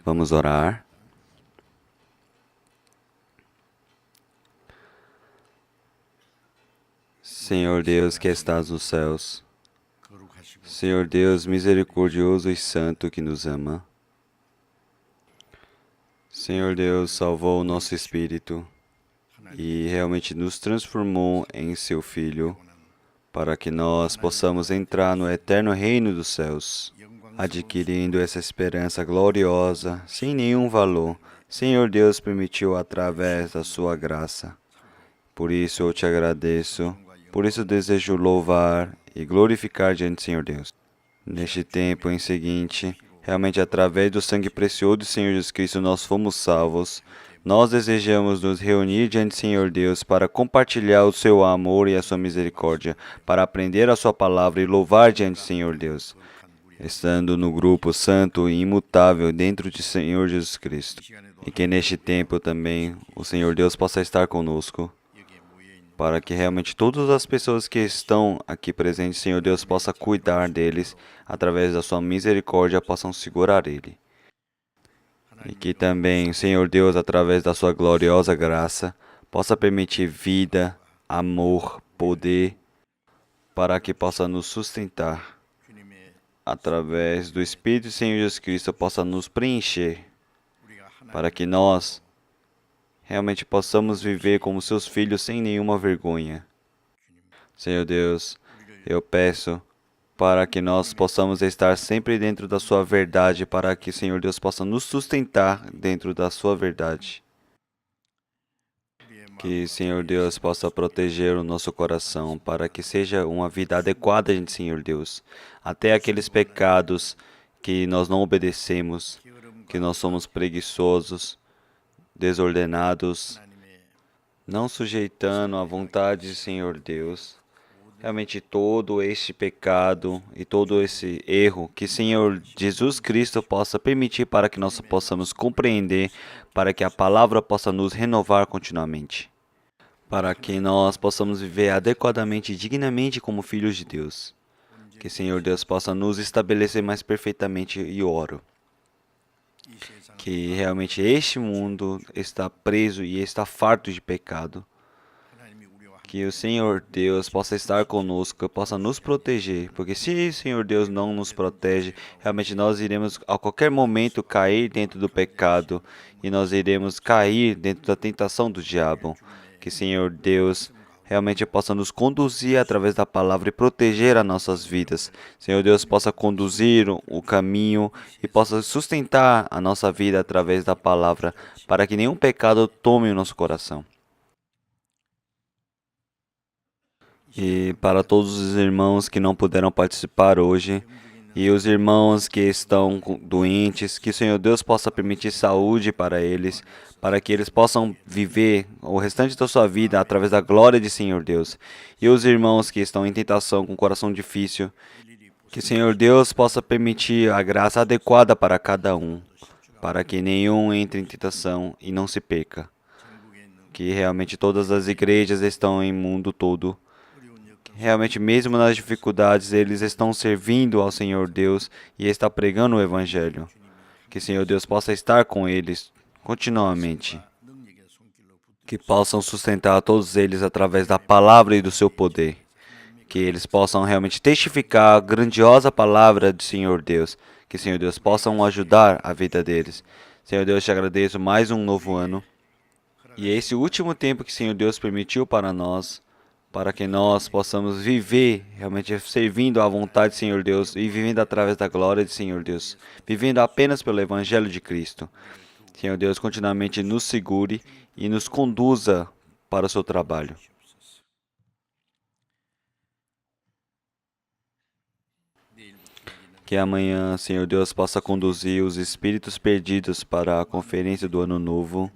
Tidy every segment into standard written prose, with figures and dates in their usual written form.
Vamos orar. Senhor Deus que estás nos céus, Senhor Deus misericordioso e santo que nos ama, Senhor Deus salvou o nosso espírito e realmente nos transformou em seu Filho, para que nós possamos entrar no eterno reino dos céus, adquirindo essa esperança gloriosa, sem nenhum valor. Senhor Deus permitiu através da sua graça. Por isso eu te agradeço, por isso desejo louvar e glorificar diante do Senhor Deus. Neste tempo em seguinte, realmente através do sangue precioso do Senhor Jesus Cristo nós fomos salvos. Nós desejamos nos reunir diante do Senhor Deus para compartilhar o seu amor e a sua misericórdia, para aprender a sua palavra e louvar diante do Senhor Deus, estando no grupo santo e imutável dentro de Senhor Jesus Cristo. E que neste tempo também o Senhor Deus possa estar conosco, para que realmente todas as pessoas que estão aqui presentes, Senhor Deus, possa cuidar deles, através da sua misericórdia, possam segurar ele. E que também, Senhor Deus, através da sua gloriosa graça, possa permitir vida, amor, poder, para que possa nos sustentar. Através do Espírito do Senhor Jesus Cristo, possa nos preencher, para que nós realmente possamos viver como seus filhos sem nenhuma vergonha. Senhor Deus, eu peço para que nós possamos estar sempre dentro da sua verdade, para que, Senhor Deus, possa nos sustentar dentro da sua verdade. Que, Senhor Deus, possa proteger o nosso coração, para que seja uma vida adequada, gente, Senhor Deus, até aqueles pecados que nós não obedecemos, que nós somos preguiçosos, desordenados, não sujeitando à vontade do Senhor Deus. Realmente todo este pecado e todo esse erro, que Senhor Jesus Cristo possa permitir para que nós possamos compreender, para que a palavra possa nos renovar continuamente, para que nós possamos viver adequadamente e dignamente como filhos de Deus. Que Senhor Deus possa nos estabelecer mais perfeitamente e oro. Que realmente este mundo está preso e está farto de pecado. Que o Senhor Deus possa estar conosco, possa nos proteger, porque se o Senhor Deus não nos protege, realmente nós iremos a qualquer momento cair dentro do pecado e nós iremos cair dentro da tentação do diabo. Que Senhor Deus realmente possa nos conduzir através da palavra e proteger as nossas vidas. Senhor Deus possa conduzir o caminho e possa sustentar a nossa vida através da palavra, para que nenhum pecado tome o nosso coração. E para todos os irmãos que não puderam participar hoje, e os irmãos que estão doentes, que o Senhor Deus possa permitir saúde para eles, para que eles possam viver o restante da sua vida através da glória de Senhor Deus. E os irmãos que estão em tentação, com coração difícil, que o Senhor Deus possa permitir a graça adequada para cada um, para que nenhum entre em tentação e não se perca. Que realmente todas as igrejas estão em mundo todo, realmente, mesmo nas dificuldades, eles estão servindo ao Senhor Deus e está pregando o Evangelho. Que o Senhor Deus possa estar com eles continuamente. Que possam sustentar todos eles através da palavra e do seu poder. Que eles possam realmente testificar a grandiosa palavra do Senhor Deus. Que o Senhor Deus possa ajudar a vida deles. Senhor Deus, te agradeço mais um novo ano. E esse último tempo que o Senhor Deus permitiu para nós, para que nós possamos viver realmente servindo à vontade do Senhor Deus e vivendo através da glória do Senhor Deus, vivendo apenas pelo Evangelho de Cristo. Senhor Deus, continuamente nos segure e nos conduza para o seu trabalho. Que amanhã, Senhor Deus, possa conduzir os espíritos perdidos para a conferência do Ano Novo.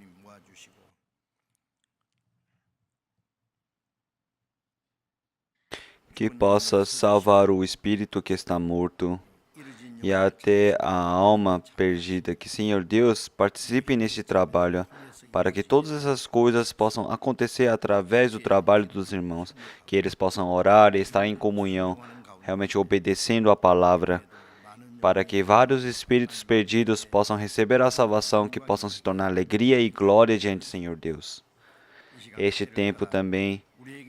Que possa salvar o espírito que está morto e até a alma perdida. Que, Senhor Deus, participe neste trabalho, para que todas essas coisas possam acontecer através do trabalho dos irmãos. Que eles possam orar e estar em comunhão, realmente obedecendo a palavra. para que vários espíritos perdidos possam receber a salvação, que possam se tornar alegria e glória diante do Senhor Deus. Este tempo também,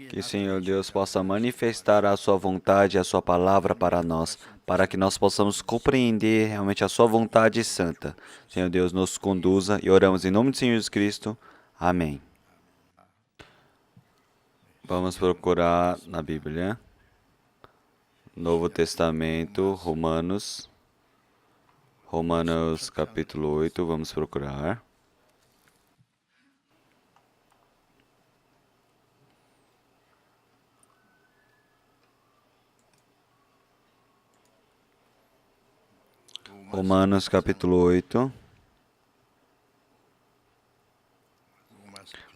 que o Senhor Deus possa manifestar a sua vontade e a sua palavra para nós, para que nós possamos compreender realmente a sua vontade santa. Senhor Deus, nos conduza e oramos em nome do Senhor Jesus Cristo. Amém. Vamos procurar na Bíblia, Novo Testamento, Romanos capítulo 8, vamos procurar. Romanos capítulo 8.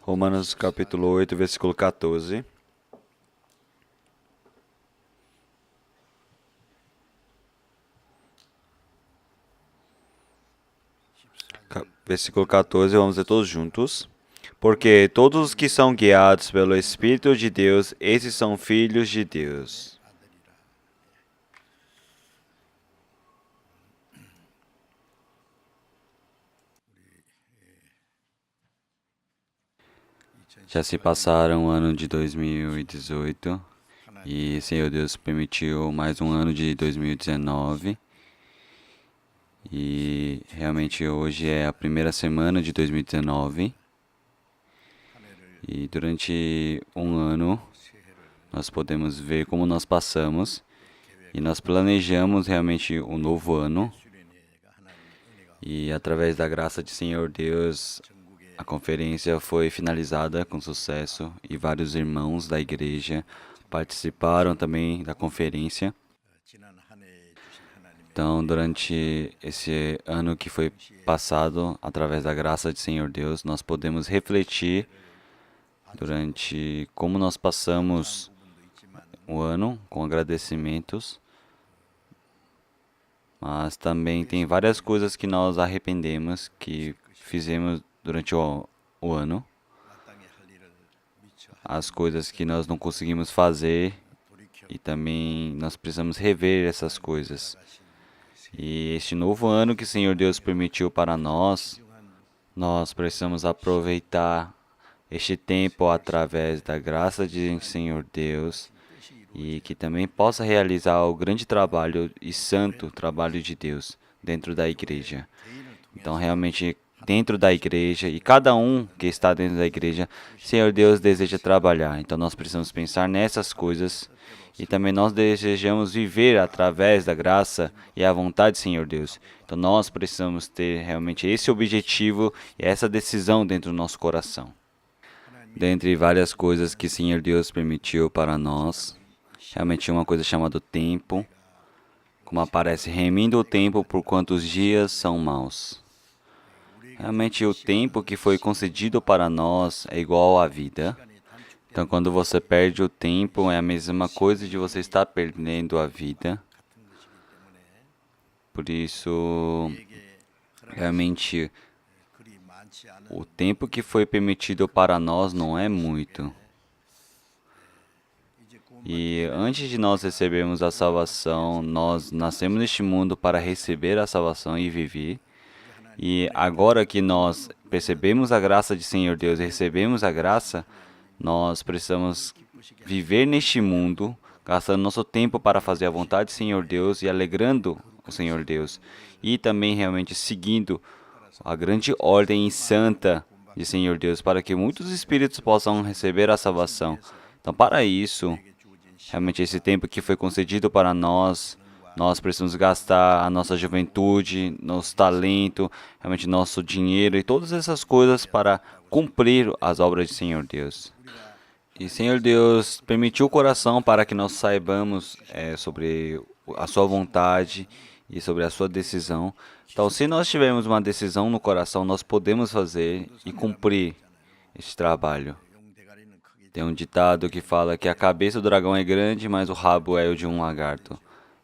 Romanos capítulo 8, versículo 14. Versículo 14, vamos ler todos juntos. Porque todos os que são guiados pelo Espírito de Deus, esses são filhos de Deus. Já se passaram o ano de 2018 e Senhor Deus permitiu mais um ano de 2019 e realmente hoje é a primeira semana de 2019 e durante um ano nós podemos ver como nós passamos e nós planejamos realmente um novo ano e através da graça de Senhor Deus a conferência foi finalizada com sucesso e vários irmãos da igreja participaram também da conferência. Então, durante esse ano que foi passado, através da graça de Senhor Deus, nós podemos refletir durante como nós passamos o ano com agradecimentos, mas também tem várias coisas que nós arrependemos, que fizemos durante o ano, as coisas que nós não conseguimos fazer e também nós precisamos rever essas coisas. E este novo ano que o Senhor Deus permitiu para nós, nós precisamos aproveitar este tempo através da graça de Senhor Deus e que também possa realizar o grande trabalho e santo trabalho de Deus dentro da igreja. Então, realmente, dentro da igreja e cada um que está dentro da igreja, Senhor Deus deseja trabalhar. Então nós precisamos pensar nessas coisas e também nós desejamos viver através da graça e a vontade, Senhor Deus. Então nós precisamos ter realmente esse objetivo e essa decisão dentro do nosso coração. Dentre várias coisas que Senhor Deus permitiu para nós, realmente uma coisa chamada tempo, como aparece, remindo o tempo por quantos dias são maus. Realmente o tempo que foi concedido para nós é igual à vida. Então quando você perde o tempo, é a mesma coisa de você estar perdendo a vida. Por isso, realmente, o tempo que foi permitido para nós não é muito. E antes de nós recebermos a salvação, nós nascemos neste mundo para receber a salvação e viver. E agora que nós percebemos a graça de Senhor Deus e recebemos a graça, nós precisamos viver neste mundo, gastando nosso tempo para fazer a vontade de Senhor Deus e alegrando o Senhor Deus. E também realmente seguindo a grande ordem santa de Senhor Deus, para que muitos espíritos possam receber a salvação. Então, para isso, realmente esse tempo que foi concedido para nós precisamos gastar a nossa juventude, nosso talento, realmente nosso dinheiro e todas essas coisas para cumprir as obras de Senhor Deus. E Senhor Deus permitiu o coração para que nós saibamos sobre a sua vontade e sobre a sua decisão. Então, se nós tivermos uma decisão no coração, nós podemos fazer e cumprir esse trabalho. Tem um ditado que fala que a cabeça do dragão é grande, mas o rabo é o de um lagarto.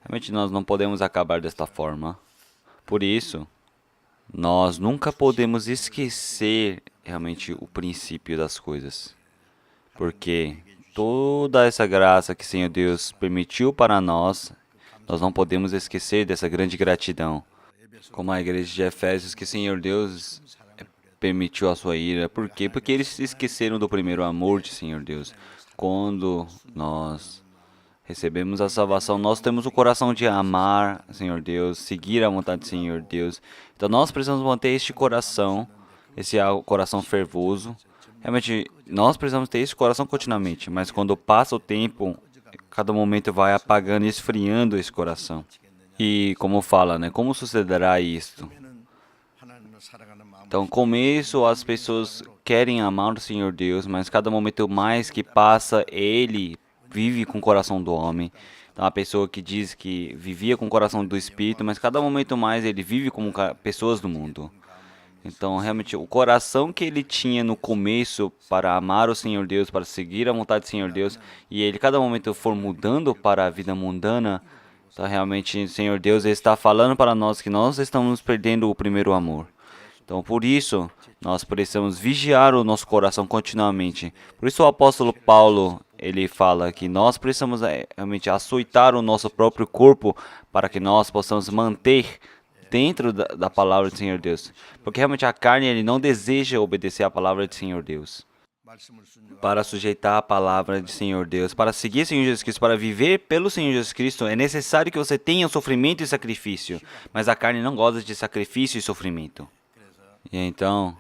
Realmente nós não podemos acabar desta forma. Por isso, nós nunca podemos esquecer realmente o princípio das coisas. Porque toda essa graça que Senhor Deus permitiu para nós, Nós não podemos esquecer dessa grande gratidão. Como a igreja de Efésios, que Senhor Deus permitiu a sua ira. Por quê? Porque eles se esqueceram do primeiro amor de Senhor Deus. Quando nós recebemos a salvação, nós temos o coração de amar, Senhor Deus, seguir a vontade do Senhor Deus. Então nós precisamos manter este coração, esse coração fervoso. Realmente, nós precisamos ter esse coração continuamente, mas quando passa o tempo, cada momento vai apagando e esfriando esse coração. E como fala, né? Como sucederá isto? Então, começo, as pessoas querem amar o Senhor Deus, mas cada momento mais que passa, ele vive com o coração do homem. Então, a pessoa que diz que vivia com o coração do Espírito, mas cada momento mais ele vive como pessoas do mundo. Então, realmente, o coração que ele tinha no começo para amar o Senhor Deus, para seguir a vontade do Senhor Deus, e ele cada momento for mudando para a vida mundana, então realmente o Senhor Deus está falando para nós que nós estamos perdendo o primeiro amor. Então, por isso, nós precisamos vigiar o nosso coração continuamente. Por isso, o apóstolo Paulo, ele fala que nós precisamos realmente açoitar o nosso próprio corpo para que nós possamos manter dentro da palavra do Senhor Deus. Porque realmente a carne, ele não deseja obedecer à palavra do Senhor Deus. Para sujeitar a palavra do Senhor Deus, para seguir o Senhor Jesus Cristo, para viver pelo Senhor Jesus Cristo, é necessário que você tenha sofrimento e sacrifício. Mas a carne não gosta de sacrifício e sofrimento. E então,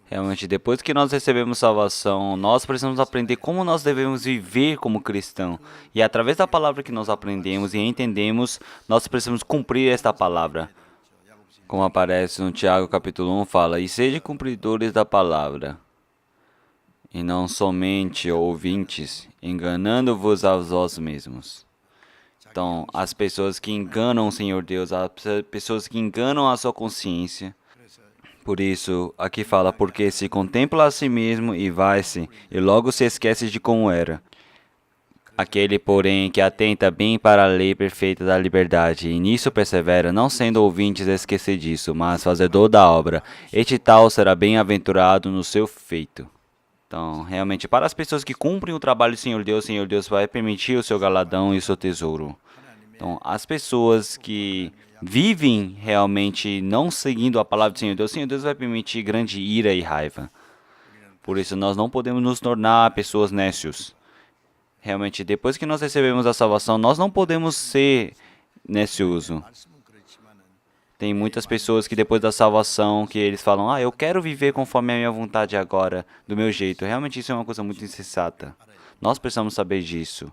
realmente, depois que nós recebemos salvação, nós precisamos aprender como nós devemos viver como cristão. E através da palavra que nós aprendemos e entendemos, nós precisamos cumprir esta palavra. Como aparece no Tiago capítulo 1, fala, e sede cumpridores da palavra, e não somente ouvintes, enganando-vos a vós mesmos. Então, as pessoas que enganam o Senhor Deus, as pessoas que enganam a sua consciência. Por isso, aqui fala, porque se contempla a si mesmo e vai-se, e logo se esquece de como era. Aquele, porém, que atenta bem para a lei perfeita da liberdade, e nisso persevera, não sendo ouvintes esquecediço, mas fazedor da obra, este tal será bem-aventurado no seu feito. Então, realmente, para as pessoas que cumprem o trabalho do Senhor Deus vai permitir o seu galadão e o seu tesouro. Então, as pessoas que vivem realmente não seguindo a palavra do o Senhor Deus vai permitir grande ira e raiva. Por isso, nós não podemos nos tornar pessoas nécios. Realmente, depois que nós recebemos a salvação, nós não podemos ser necioso. Tem muitas pessoas que depois da salvação, que eles falam, eu quero viver conforme a minha vontade agora, do meu jeito. Realmente, isso é uma coisa muito insensata. Nós precisamos saber disso.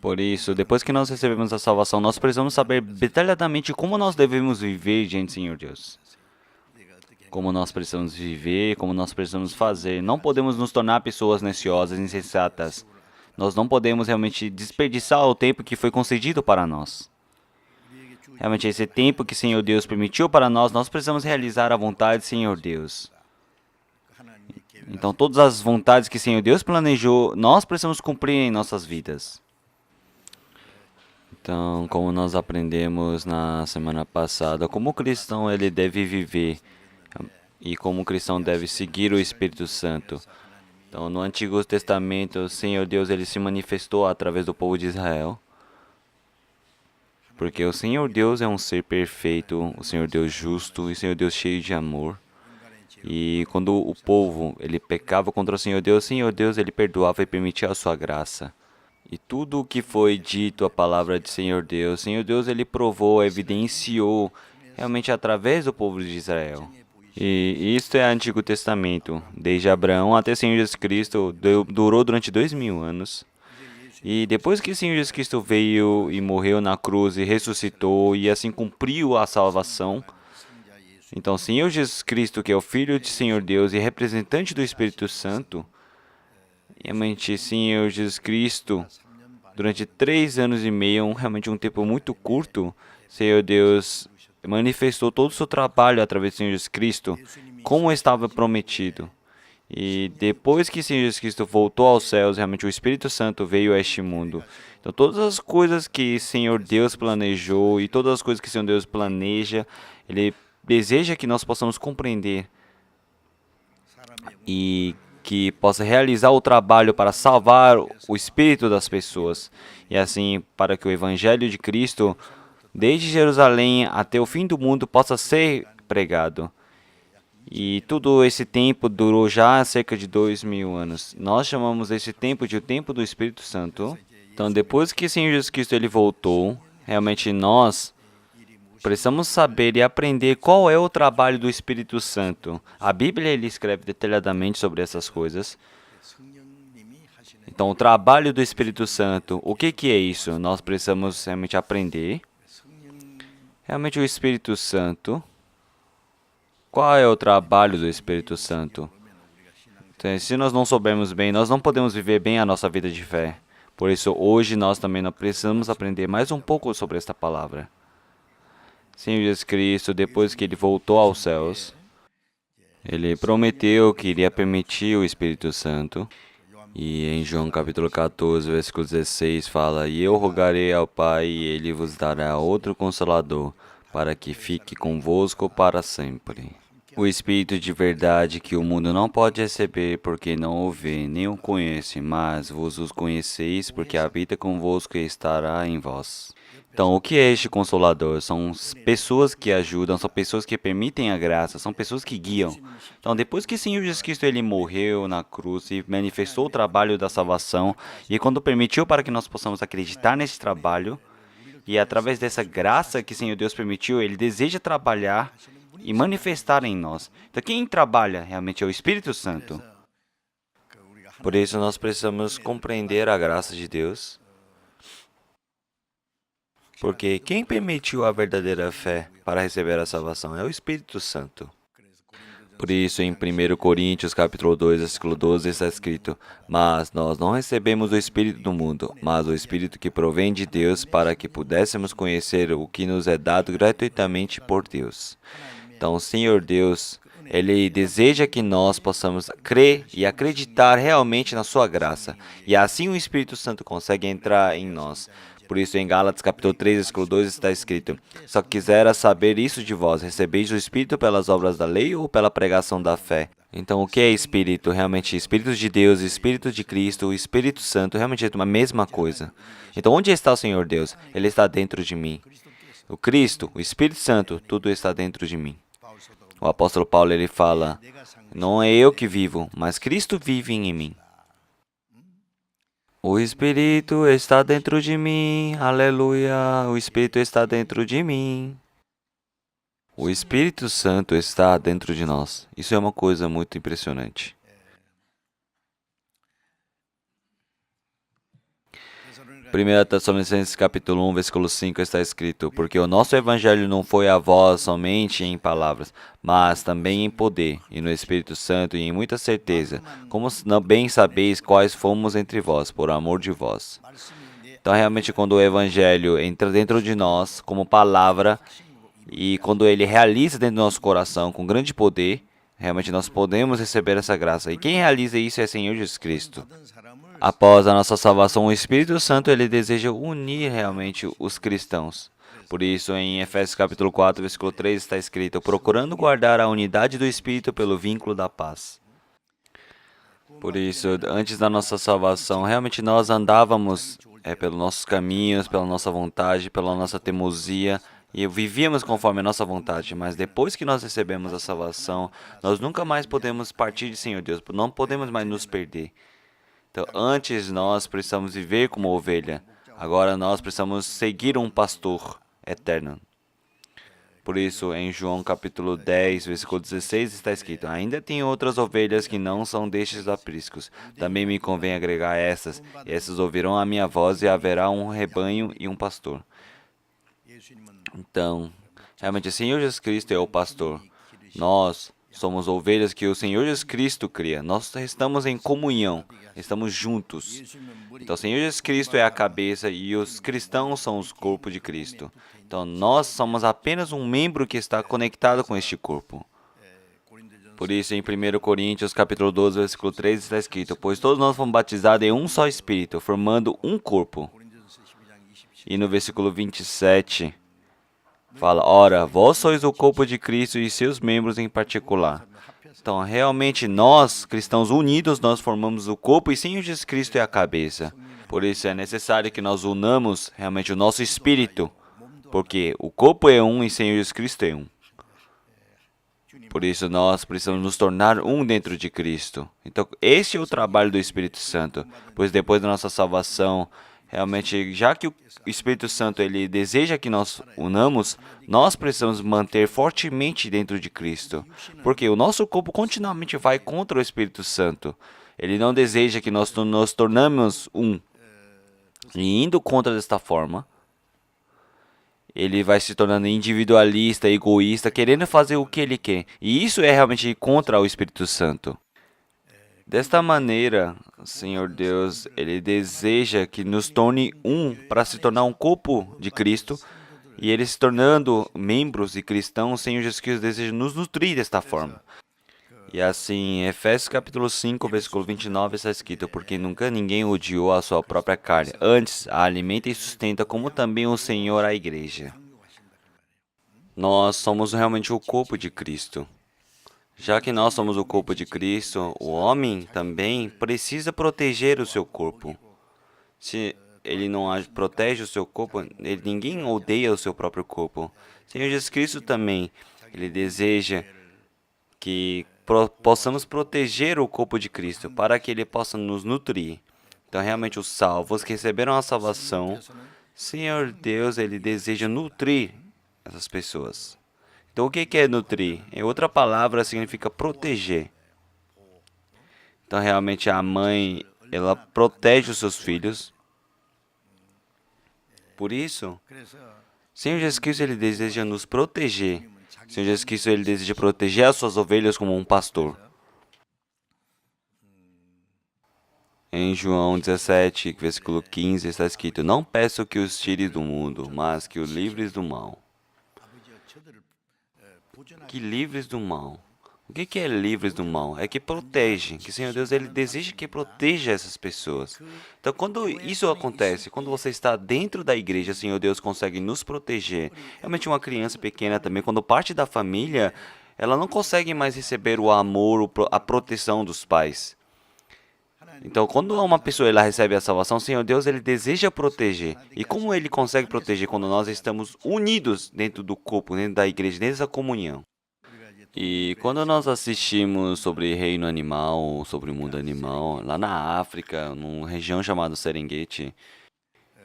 Por isso, depois que nós recebemos a salvação, nós precisamos saber detalhadamente como nós devemos viver diante do Senhor Deus. Como nós precisamos viver, como nós precisamos fazer. Não podemos nos tornar pessoas neciosas, insensatas. Nós não podemos realmente desperdiçar o tempo que foi concedido para nós. Realmente, esse tempo que o Senhor Deus permitiu para nós, nós precisamos realizar a vontade do Senhor Deus. Então, todas as vontades que o Senhor Deus planejou, nós precisamos cumprir em nossas vidas. Então, como nós aprendemos na semana passada, como o cristão ele deve viver e como o cristão deve seguir o Espírito Santo. Então, no Antigo Testamento, o Senhor Deus ele se manifestou através do povo de Israel. Porque o Senhor Deus é um ser perfeito, o Senhor Deus justo e o Senhor Deus cheio de amor. E quando o povo ele pecava contra o Senhor Deus ele perdoava e permitia a sua graça. E tudo o que foi dito, a palavra de Senhor Deus ele provou, evidenciou realmente através do povo de Israel. E isto é Antigo Testamento. Desde Abraão até Senhor Jesus Cristo, durou durante 2000 anos. E depois que o Senhor Jesus Cristo veio e morreu na cruz e ressuscitou e assim cumpriu a salvação, então o Senhor Jesus Cristo, que é o Filho de Senhor Deus e representante do Espírito Santo, realmente Senhor Jesus Cristo, durante 3 anos e meio, realmente um tempo muito curto, Senhor Deus manifestou todo o seu trabalho através do Senhor Jesus Cristo, como estava prometido. E depois que Senhor Jesus Cristo voltou aos céus, realmente o Espírito Santo veio a este mundo. Então todas as coisas que Senhor Deus planejou e todas as coisas que Senhor Deus planeja, Ele deseja que nós possamos compreender e que possa realizar o trabalho para salvar o espírito das pessoas. E assim, para que o Evangelho de Cristo, desde Jerusalém até o fim do mundo, possa ser pregado. E todo esse tempo durou já cerca de 2000 anos. Nós chamamos esse tempo de o tempo do Espírito Santo. Então, depois que o Senhor Jesus Cristo ele voltou, realmente nós precisamos saber e aprender qual é o trabalho do Espírito Santo. A Bíblia ele escreve detalhadamente sobre essas coisas. Então, o trabalho do Espírito Santo, o que é isso? Nós precisamos realmente aprender. Realmente o Espírito Santo. Qual é o trabalho do Espírito Santo? Então, se nós não soubermos bem, nós não podemos viver bem a nossa vida de fé. Por isso, hoje nós também não precisamos aprender mais um pouco sobre esta palavra. Senhor Jesus Cristo, depois que Ele voltou aos céus, Ele prometeu que iria permitir o Espírito Santo. E em João capítulo 14, versículo 16, fala: E eu rogarei ao Pai, e Ele vos dará outro Consolador, para que fique convosco para sempre. O Espírito de verdade que o mundo não pode receber, porque não o vê, nem o conhece, mas vos os conheceis, porque habita convosco e estará em vós. Então, o que é este Consolador? São pessoas que ajudam, são pessoas que permitem a graça, são pessoas que guiam. Então, depois que o Senhor Jesus Cristo ele morreu na cruz e manifestou o trabalho da salvação, e quando permitiu para que nós possamos acreditar nesse trabalho, e através dessa graça que o Senhor Deus permitiu, Ele deseja trabalhar e manifestar em nós. Então, quem trabalha realmente é o Espírito Santo. Por isso, nós precisamos compreender a graça de Deus. Porque quem permitiu a verdadeira fé para receber a salvação é o Espírito Santo. Por isso, em 1 Coríntios, capítulo 2, versículo 12, está escrito: Mas nós não recebemos o Espírito do mundo, mas o Espírito que provém de Deus, para que pudéssemos conhecer o que nos é dado gratuitamente por Deus. Então, o Senhor Deus, Ele deseja que nós possamos crer e acreditar realmente na Sua graça. E assim o Espírito Santo consegue entrar em nós. Por isso, em Gálatas capítulo 3, versículo 2, está escrito: Só quisera saber isso de vós, recebeis o Espírito pelas obras da lei ou pela pregação da fé? Então, o que é Espírito? Realmente, Espírito de Deus, Espírito de Cristo, o Espírito Santo, realmente é uma mesma coisa. Então, onde está o Senhor Deus? Ele está dentro de mim. O Cristo, o Espírito Santo, tudo está dentro de mim. O apóstolo Paulo, ele fala: Não é eu que vivo, mas Cristo vive em mim. O Espírito está dentro de mim, aleluia, o Espírito está dentro de mim. O Espírito Santo está dentro de nós. Isso é uma coisa muito impressionante. 1 Tessalonicenses capítulo 1, versículo 5 está escrito: Porque o nosso evangelho não foi a vós somente em palavras, mas também em poder, e no Espírito Santo e em muita certeza, como bem sabeis quais fomos entre vós, por amor de vós. Então, realmente, quando o evangelho entra dentro de nós, como palavra, e quando ele realiza dentro do nosso coração com grande poder, realmente nós podemos receber essa graça. E quem realiza isso é o Senhor Jesus Cristo. Após a nossa salvação, o Espírito Santo ele deseja unir realmente os cristãos. Por isso, em Efésios capítulo 4, versículo 3, está escrito: Procurando guardar a unidade do Espírito pelo vínculo da paz. Por isso, antes da nossa salvação, realmente nós andávamos pelos nossos caminhos, pela nossa vontade, pela nossa teimosia, e vivíamos conforme a nossa vontade. Mas depois que nós recebemos a salvação, nós nunca mais podemos partir de Senhor Deus, não podemos mais nos perder. Então, antes nós precisamos viver como ovelha, agora nós precisamos seguir um pastor eterno. Por isso, em João capítulo 10, versículo 16, está escrito: Ainda tem outras ovelhas que não são destes apriscos. Também me convém agregar essas, e essas ouvirão a minha voz, e haverá um rebanho e um pastor. Então, realmente, o Senhor Jesus Cristo é o pastor. Nós somos ovelhas que o Senhor Jesus Cristo cria. Nós estamos em comunhão, estamos juntos. Então, o Senhor Jesus Cristo é a cabeça e os cristãos são os corpos de Cristo. Então, nós somos apenas um membro que está conectado com este corpo. Por isso, em 1 Coríntios, capítulo 12, versículo 3, está escrito: Pois todos nós fomos batizados em um só Espírito, formando um corpo. E no versículo 27, fala: Ora, vós sois o corpo de Cristo e seus membros em particular. Então, realmente, nós, cristãos unidos, nós formamos o corpo e sim, Jesus Cristo é a cabeça. Por isso, é necessário que nós unamos realmente o nosso espírito, porque o corpo é um e sem Jesus Cristo é um. Por isso, nós precisamos nos tornar um dentro de Cristo. Então, esse é o trabalho do Espírito Santo, pois depois da nossa salvação, realmente, já que o Espírito Santo ele deseja que nós unamos, nós precisamos manter fortemente dentro de Cristo, porque o nosso corpo continuamente vai contra o Espírito Santo. Ele não deseja que nós nos tornamos um. E indo contra desta forma, ele vai se tornando individualista, egoísta, querendo fazer o que ele quer. E isso é realmente contra o Espírito Santo. Desta maneira, Senhor Deus, Ele deseja que nos torne um para se tornar um corpo de Cristo. E Ele se tornando membros e cristãos, Senhor Jesus Cristo deseja nos nutrir desta forma. E assim, em Efésios capítulo 5, versículo 29, está escrito: porque nunca ninguém odiou a sua própria carne, antes a alimenta e sustenta, como também o Senhor a igreja. Nós somos realmente o corpo de Cristo. Já que nós somos o corpo de Cristo, o homem também precisa proteger o seu corpo. Se ele não protege o seu corpo, ninguém odeia o seu próprio corpo. Senhor Jesus Cristo também, ele deseja que possamos proteger o corpo de Cristo, para que ele possa nos nutrir. Então, realmente, os salvos que receberam a salvação, Senhor Deus, ele deseja nutrir essas pessoas. Então, o que é nutrir? Em outra palavra, significa proteger. Então, realmente, a mãe, ela protege os seus filhos. Por isso, Senhor Jesus Cristo, ele deseja nos proteger. Senhor Jesus Cristo, ele deseja proteger as suas ovelhas como um pastor. Em João 17, versículo 15, está escrito: não peço que os tire do mundo, mas que os livres do mal. Que livres do mal. O que é livres do mal? É que protege, que o Senhor Deus ele deseja que proteja essas pessoas. Então, quando isso acontece, quando você está dentro da igreja, o Senhor Deus consegue nos proteger. Realmente uma criança pequena também, quando parte da família, ela não consegue mais receber o amor, a proteção dos pais. Então, quando uma pessoa ela recebe a salvação, o Senhor Deus ele deseja proteger. E como ele consegue proteger quando nós estamos unidos dentro do corpo, dentro da igreja, dentro dessa comunhão? E quando nós assistimos sobre reino animal, sobre o mundo animal, lá na África, numa região chamada Serengeti,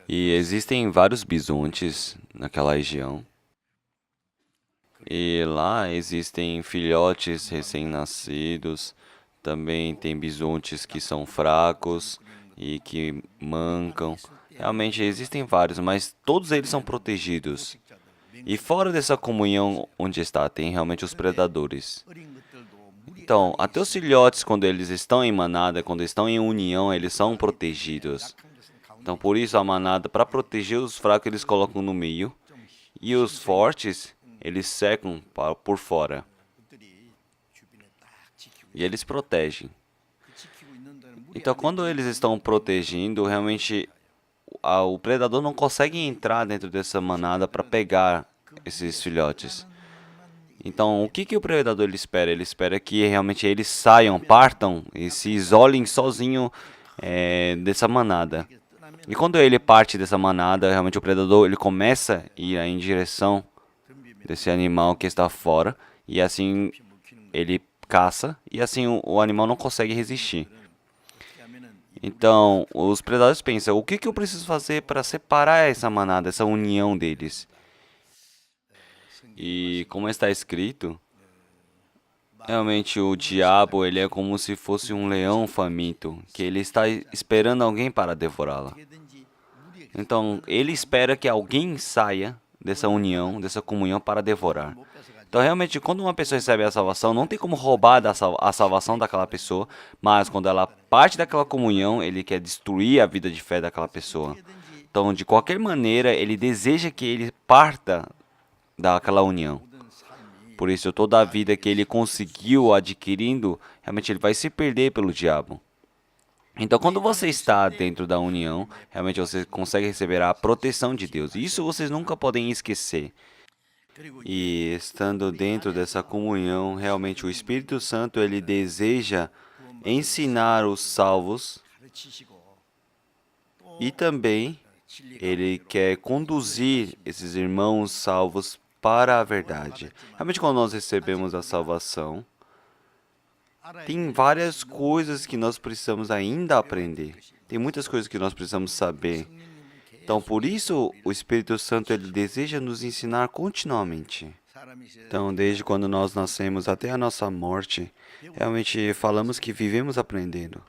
e existem vários bisontes naquela região. E lá existem filhotes recém-nascidos, também tem bisontes que são fracos e que mancam. Realmente existem vários, mas todos eles são protegidos. E fora dessa comunhão onde está, tem realmente os predadores. Então, até os filhotes, quando eles estão em manada, quando estão em união, eles são protegidos. Então, por isso, a manada, para proteger os fracos, eles colocam no meio. E os fortes, eles cercam por fora. E eles protegem. Então, quando eles estão protegendo, realmente o predador não consegue entrar dentro dessa manada para pegar esses filhotes. Então, o que o predador ele espera? Ele espera que realmente eles saiam, partam e se isolem sozinho dessa manada. E quando ele parte dessa manada, realmente o predador ele começa a ir em direção desse animal que está fora e assim ele caça e assim o animal não consegue resistir. Então, os predadores pensam, o que eu preciso fazer para separar essa manada, essa união deles? E como está escrito, realmente o diabo ele é como se fosse um leão faminto, que ele está esperando alguém para devorá-la. Então, ele espera que alguém saia dessa união, dessa comunhão para devorar. Então, realmente, quando uma pessoa recebe a salvação, não tem como roubar a salvação daquela pessoa, mas quando ela parte daquela comunhão, ele quer destruir a vida de fé daquela pessoa. Então, de qualquer maneira, ele deseja que ele parta daquela união. Por isso, toda a vida que ele conseguiu adquirindo, realmente ele vai se perder pelo diabo. Então, quando você está dentro da união, realmente você consegue receber a proteção de Deus. Isso vocês nunca podem esquecer. E estando dentro dessa comunhão, realmente o Espírito Santo, ele deseja ensinar os salvos e também ele quer conduzir esses irmãos salvos para a verdade. Realmente, quando nós recebemos a salvação, tem várias coisas que nós precisamos ainda aprender. Tem muitas coisas que nós precisamos saber. Então, por isso, o Espírito Santo ele deseja nos ensinar continuamente. Então, desde quando nós nascemos até a nossa morte, realmente falamos que vivemos aprendendo.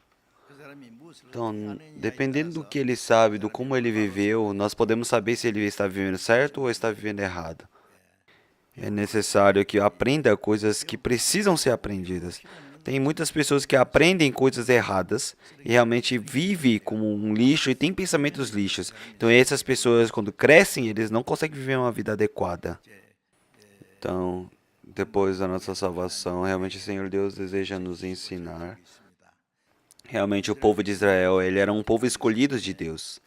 Então, dependendo do que ele sabe, do como ele viveu, nós podemos saber se ele está vivendo certo ou está vivendo errado. É necessário que aprenda coisas que precisam ser aprendidas. Tem muitas pessoas que aprendem coisas erradas e realmente vivem como um lixo e têm pensamentos lixos. Então, essas pessoas, quando crescem, eles não conseguem viver uma vida adequada. Então, depois da nossa salvação, realmente o Senhor Deus deseja nos ensinar. Realmente o povo de Israel, ele era um povo escolhido de Deus.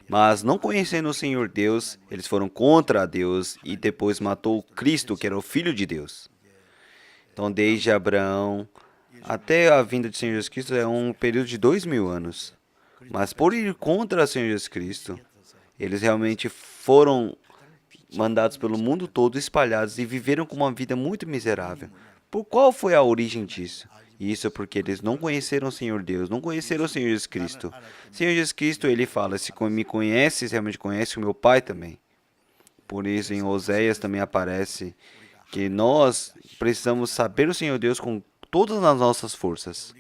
Mas não conhecendo o Senhor Deus, eles foram contra Deus e depois matou Cristo, que era o Filho de Deus. Então, desde Abraão até a vinda do Senhor Jesus Cristo é um período de 2000 anos. Mas por ir contra o Senhor Jesus Cristo, eles realmente foram mandados pelo mundo todo, espalhados, e viveram com uma vida muito miserável. Por qual foi a origem disso? Isso porque eles não conheceram o Senhor Deus, não conheceram o Senhor Jesus Cristo. O Senhor Jesus Cristo, ele fala, se me conheces, realmente conhece o meu Pai também. Por isso, em Oséias também aparece que nós precisamos saber o Senhor Deus com todas as nossas forças.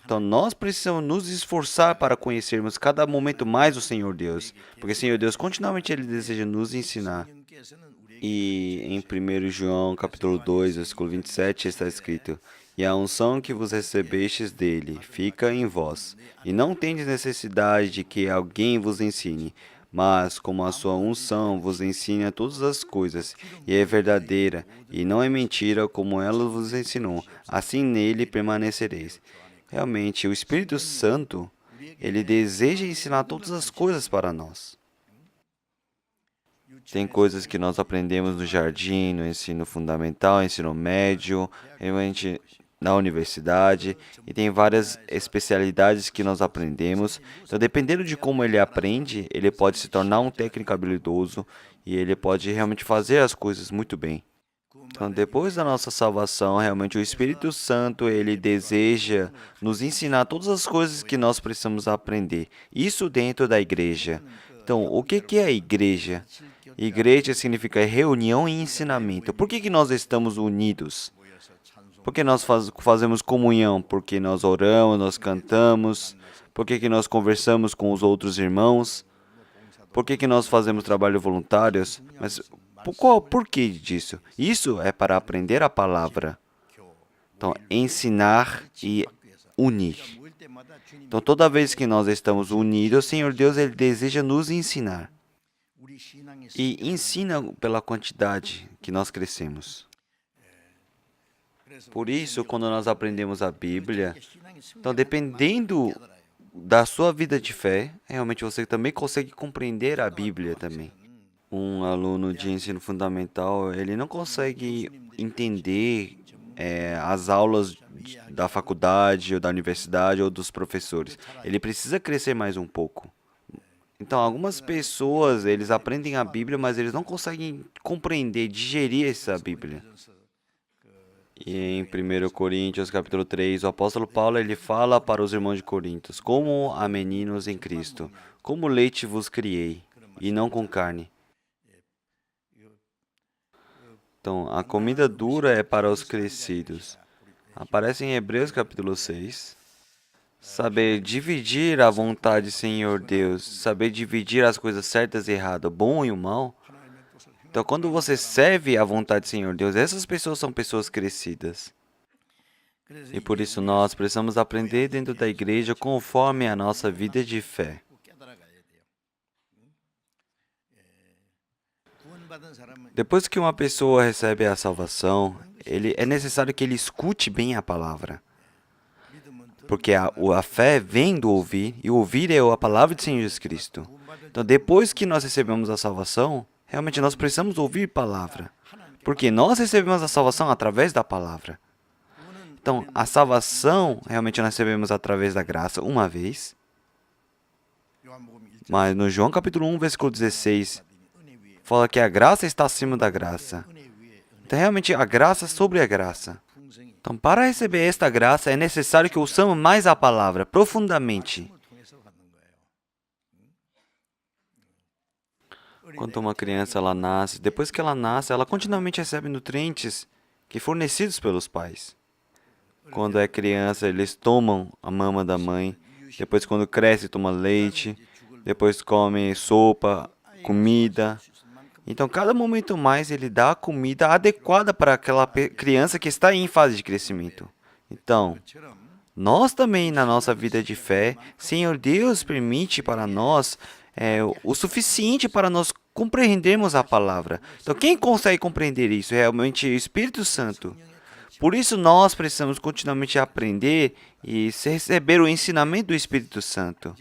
Então, nós precisamos nos esforçar para conhecermos cada momento mais o Senhor Deus, porque o Senhor Deus continuamente ele deseja nos ensinar. E em 1 João, capítulo 2, versículo 27, está escrito: E a unção que vos recebestes dele fica em vós, e não tendes necessidade de que alguém vos ensine, mas como a sua unção vos ensina todas as coisas, e é verdadeira, e não é mentira, como ela vos ensinou, assim nele permanecereis. Realmente, o Espírito Santo, ele deseja ensinar todas as coisas para nós. Tem coisas que nós aprendemos no jardim, no ensino fundamental, ensino médio, realmente na universidade, e tem várias especialidades que nós aprendemos. Então, dependendo de como ele aprende, ele pode se tornar um técnico habilidoso e ele pode realmente fazer as coisas muito bem. Então, depois da nossa salvação, realmente o Espírito Santo, ele deseja nos ensinar todas as coisas que nós precisamos aprender. Isso dentro da igreja. Então, o que é a igreja? Igreja significa reunião e ensinamento. Por que nós estamos unidos? Por que nós fazemos comunhão? Porque nós oramos, nós cantamos. Por que nós conversamos com os outros irmãos? Por que nós fazemos trabalho voluntários? Mas por que disso? Isso é para aprender a palavra. Então, ensinar e unir. Então, toda vez que nós estamos unidos, o Senhor Deus ele deseja nos ensinar. E ensina pela quantidade que nós crescemos. Por isso, quando nós aprendemos a Bíblia, então, dependendo da sua vida de fé, realmente você também consegue compreender a Bíblia também. Um aluno de ensino fundamental, ele não consegue entender as aulas da faculdade ou da universidade ou dos professores. Ele precisa crescer mais um pouco. Então, algumas pessoas, eles aprendem a Bíblia, mas eles não conseguem compreender, digerir essa Bíblia. E em 1 Coríntios, capítulo 3, o apóstolo Paulo, ele fala para os irmãos de Corinto: Como há meninos em Cristo, como leite vos criei, e não com carne. Então, a comida dura é para os crescidos. Aparece em Hebreus, capítulo 6. Saber dividir a vontade, Senhor Deus, saber dividir as coisas certas e erradas, o bom e o mal. Então, quando você serve a vontade, Senhor Deus, essas pessoas são pessoas crescidas. E por isso nós precisamos aprender dentro da igreja conforme a nossa vida de fé. Depois que uma pessoa recebe a salvação, é necessário que ele escute bem a palavra. Porque a fé vem do ouvir, e o ouvir é a palavra do Senhor Jesus Cristo. Então, depois que nós recebemos a salvação, Realmente nós precisamos ouvir palavra, porque nós recebemos a salvação através da palavra. Então, a salvação realmente nós recebemos através da graça uma vez, mas no João capítulo 1, versículo 16, fala que a graça está acima da graça. Então, realmente, a graça sobre a graça. Então, para receber esta graça, é necessário que ouçamos mais a palavra, profundamente. Quando uma criança ela nasce, depois que ela nasce, ela continuamente recebe nutrientes que fornecidos pelos pais. Quando é criança, eles tomam a mama da mãe, depois quando cresce, toma leite, depois come sopa, comida. Então, cada momento mais, ele dá a comida adequada para aquela criança que está em fase de crescimento. Então, nós também, na nossa vida de fé, Senhor Deus permite para nós o suficiente para nós compreendermos a palavra. Então, quem consegue compreender isso? Realmente o Espírito Santo. Por isso, nós precisamos continuamente aprender e receber o ensinamento do Espírito Santo.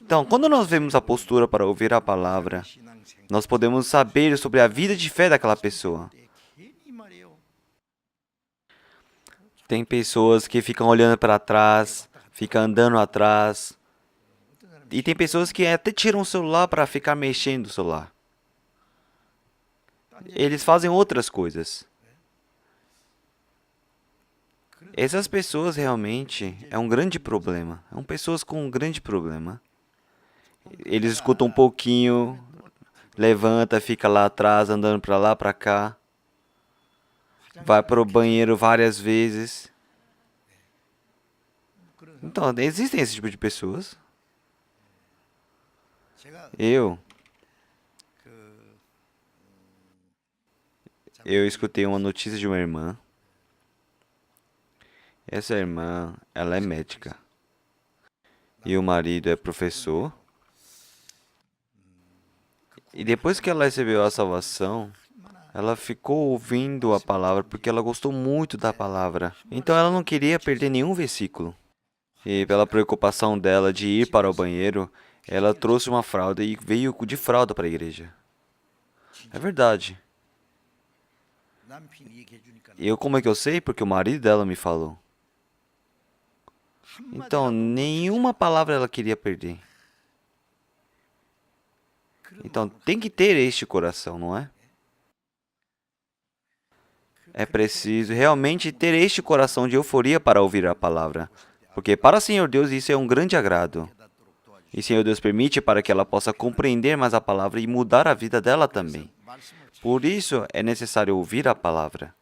Então, quando nós vemos a postura para ouvir a palavra, nós podemos saber sobre a vida de fé daquela pessoa. Tem pessoas que ficam olhando para trás, ficam andando atrás. E tem pessoas que até tiram o celular para ficar mexendo no celular. Eles fazem outras coisas. Essas pessoas realmente é um grande problema. São pessoas com um grande problema. Eles escutam um pouquinho, levanta, fica lá atrás, andando para lá, para cá. Vai para o banheiro várias vezes. Então, existem esse tipo de pessoas. Eu escutei uma notícia de uma irmã. Essa irmã, ela é médica. E o marido é professor. E depois que ela recebeu a salvação, ela ficou ouvindo a palavra porque ela gostou muito da palavra. Então ela não queria perder nenhum versículo. E pela preocupação dela de ir para o banheiro, ela trouxe uma fralda e veio de fralda para a igreja. É verdade. Como é que eu sei? Porque o marido dela me falou. Então, nenhuma palavra ela queria perder. Então, tem que ter este coração, não é? É preciso realmente ter este coração de euforia para ouvir a palavra. Porque para o Senhor Deus isso é um grande agrado. E Senhor Deus permite para que ela possa compreender mais a palavra e mudar a vida dela também. Por isso, é necessário ouvir a palavra.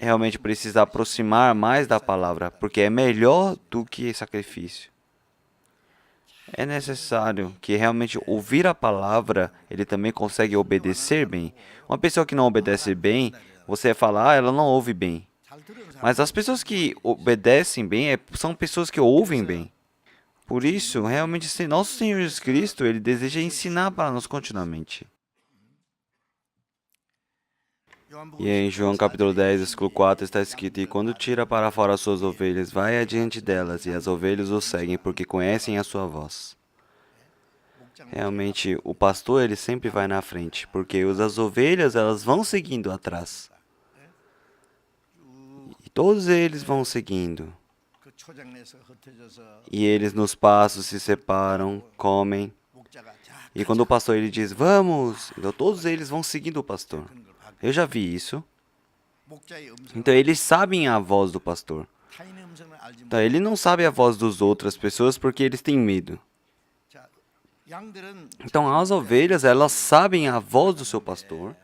Realmente precisa aproximar mais da palavra, porque é melhor do que sacrifício. É necessário que realmente ouvir a palavra, ele também consegue obedecer bem. Uma pessoa que não obedece bem, você fala, ela não ouve bem. Mas as pessoas que obedecem bem são pessoas que ouvem bem. Por isso, realmente, nosso Senhor Jesus Cristo, ele deseja ensinar para nós continuamente. E em João capítulo 10, versículo 4, está escrito, e quando tira para fora as suas ovelhas, vai adiante delas, e as ovelhas o seguem, porque conhecem a sua voz. Realmente, o pastor, ele sempre vai na frente, porque as ovelhas, elas vão seguindo atrás. E todos eles vão seguindo. E eles nos passos se separam, comem. E quando o pastor ele diz, vamos, então todos eles vão seguindo o pastor. Eu já vi isso. Então, eles sabem a voz do pastor. Então, ele não sabe a voz das outras pessoas porque eles têm medo. Então, as ovelhas, elas sabem a voz do seu pastor,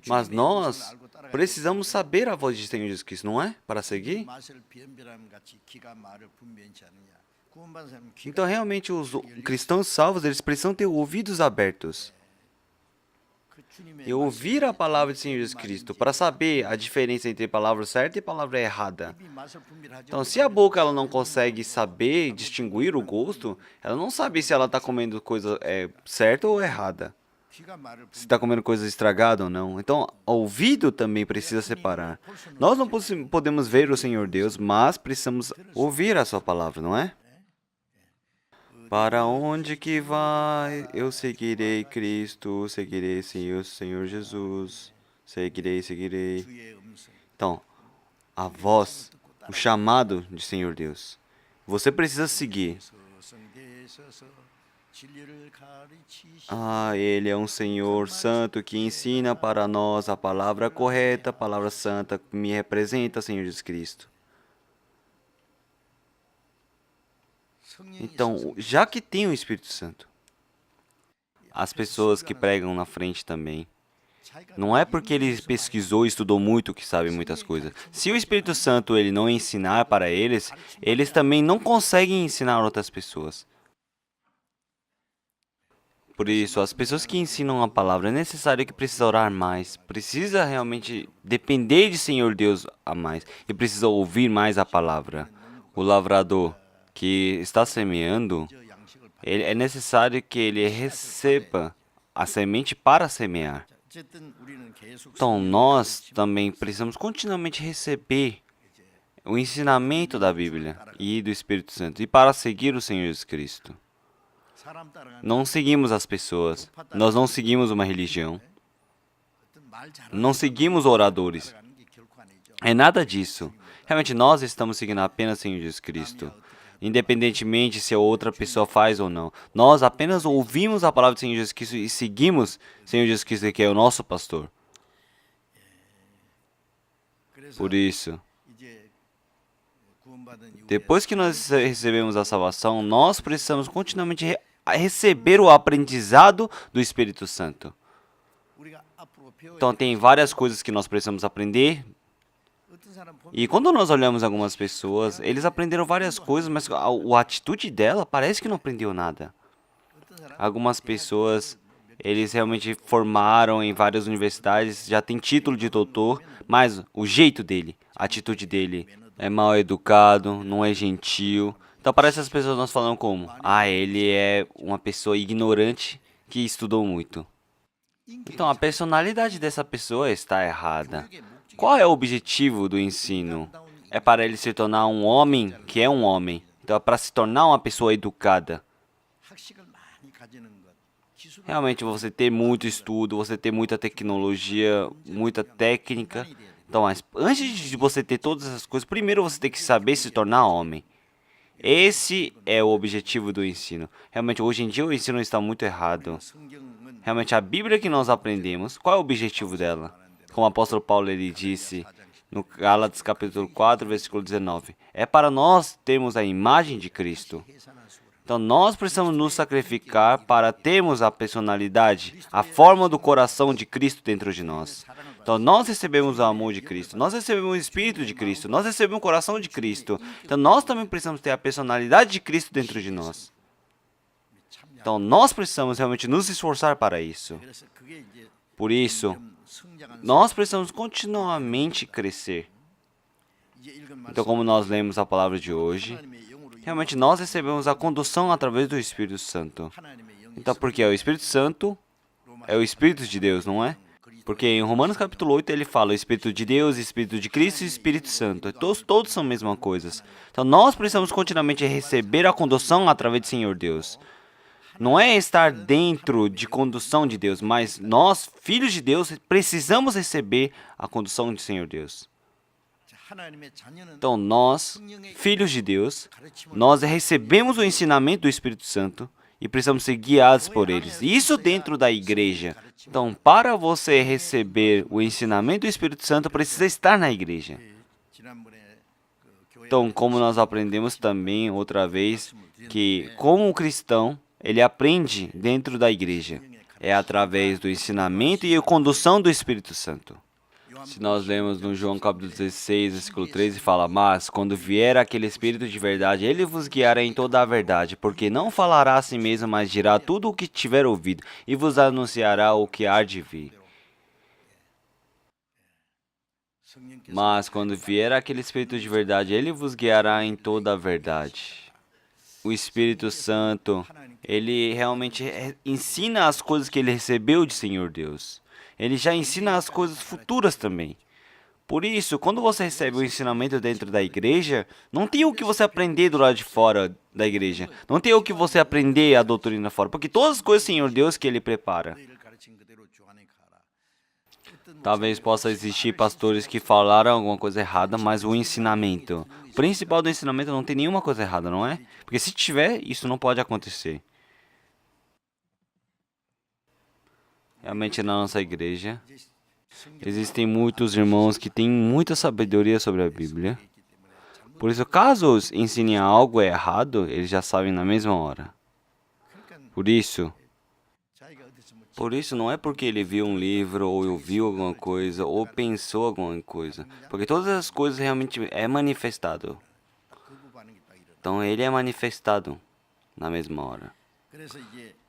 mas nós precisamos saber a voz de Senhor Jesus Cristo, não é? Para seguir. Então, realmente, os cristãos salvos, eles precisam ter ouvidos abertos. E ouvir a palavra de Senhor Jesus Cristo para saber a diferença entre a palavra certa e a palavra errada. Então, se a boca ela não consegue saber distinguir o gosto, ela não sabe se ela está comendo coisa certa ou errada. Se está comendo coisa estragada ou não. Então, o ouvido também precisa separar. Nós não podemos ver o Senhor Deus, mas precisamos ouvir a sua palavra, não é? Para onde que vai? Eu seguirei Cristo, seguirei Senhor Jesus. Seguirei, seguirei. Então, a voz, o chamado de Senhor Deus. Você precisa seguir. Ele é um Senhor santo que ensina para nós a palavra correta, a palavra santa, que me representa, Senhor Jesus Cristo. Então, já que tem o Espírito Santo, as pessoas que pregam na frente também, não é porque ele pesquisou e estudou muito que sabe muitas coisas. Se o Espírito Santo ele não ensinar para eles, eles também não conseguem ensinar outras pessoas. Por isso, as pessoas que ensinam a palavra, é necessário que precisa orar mais, precisa realmente depender de Senhor Deus a mais e precisa ouvir mais a palavra. O lavrador que está semeando, é necessário que ele receba a semente para semear. Então, nós também precisamos continuamente receber o ensinamento da Bíblia e do Espírito Santo e para seguir o Senhor Jesus Cristo. Não seguimos as pessoas, nós não seguimos uma religião, não seguimos oradores. É nada disso. Realmente nós estamos seguindo apenas o Senhor Jesus Cristo, independentemente se a outra pessoa faz ou não. Nós apenas ouvimos a palavra do Senhor Jesus Cristo e seguimos o Senhor Jesus Cristo, que é o nosso pastor. Por isso, depois que nós recebemos a salvação, nós precisamos continuamente receber o aprendizado do Espírito Santo. Então, tem várias coisas que nós precisamos aprender. E quando nós olhamos algumas pessoas, eles aprenderam várias coisas, mas a atitude dela parece que não aprendeu nada. Algumas pessoas, eles realmente formaram em várias universidades, já tem título de doutor, mas o jeito dele, a atitude dele é mal educado, não é gentil. Então parece que as pessoas nós falamos como, ele é uma pessoa ignorante que estudou muito. Então a personalidade dessa pessoa está errada. Qual é o objetivo do ensino? É para ele se tornar um homem que é um homem. Então é para se tornar uma pessoa educada. Realmente você ter muito estudo, você ter muita tecnologia, muita técnica. Então, mas antes de você ter todas essas coisas, primeiro você tem que saber se tornar homem. Esse é o objetivo do ensino. Realmente, hoje em dia o ensino está muito errado. Realmente, a Bíblia que nós aprendemos, qual é o objetivo dela? Como o apóstolo Paulo ele disse no Gálatas capítulo 4, versículo 19. É para nós termos a imagem de Cristo. Então, nós precisamos nos sacrificar para termos a personalidade, a forma do coração de Cristo dentro de nós. Então, nós recebemos o amor de Cristo, nós recebemos o Espírito de Cristo, nós recebemos o coração de Cristo. Então, nós também precisamos ter a personalidade de Cristo dentro de nós. Então, nós precisamos realmente nos esforçar para isso. Por isso, nós precisamos continuamente crescer. Então, como nós lemos a palavra de hoje, realmente nós recebemos a condução através do Espírito Santo. Então, porque o Espírito Santo é o Espírito de Deus, não é? Porque em Romanos capítulo 8 ele fala o Espírito de Deus, Espírito de Cristo e Espírito Santo. Todos são a mesma coisa. Então, nós precisamos continuamente receber a condução através do Senhor Deus. Não é estar dentro de condução de Deus, mas nós, filhos de Deus, precisamos receber a condução do Senhor Deus. Então, nós, filhos de Deus, nós recebemos o ensinamento do Espírito Santo e precisamos ser guiados por eles. Isso dentro da igreja. Então, para você receber o ensinamento do Espírito Santo, precisa estar na igreja. Então, como nós aprendemos também outra vez, que como um cristão, ele aprende dentro da igreja. É através do ensinamento e a condução do Espírito Santo. Se nós lemos no João capítulo 16, versículo 13, fala, mas quando vier aquele Espírito de verdade, ele vos guiará em toda a verdade, porque não falará a si mesmo, mas dirá tudo o que tiver ouvido, e vos anunciará o que há de vir. Mas quando vier aquele Espírito de verdade, ele vos guiará em toda a verdade. O Espírito Santo, ele realmente ensina as coisas que ele recebeu de Senhor Deus. Ele já ensina as coisas futuras também. Por isso, quando você recebe o ensinamento dentro da igreja, não tem o que você aprender do lado de fora da igreja. Não tem o que você aprender a doutrina fora, porque todas as coisas, Senhor Deus, que Ele prepara. Talvez possa existir pastores que falaram alguma coisa errada, mas o ensinamento, o principal do ensinamento não tem nenhuma coisa errada, não é? Porque se tiver, isso não pode acontecer. Realmente na nossa igreja, existem muitos irmãos que têm muita sabedoria sobre a Bíblia. Por isso, caso os ensinem algo errado, eles já sabem na mesma hora. Por isso não é porque ele viu um livro, ou ouviu alguma coisa, ou pensou alguma coisa. Porque todas as coisas realmente é manifestado. Então, ele é manifestado na mesma hora.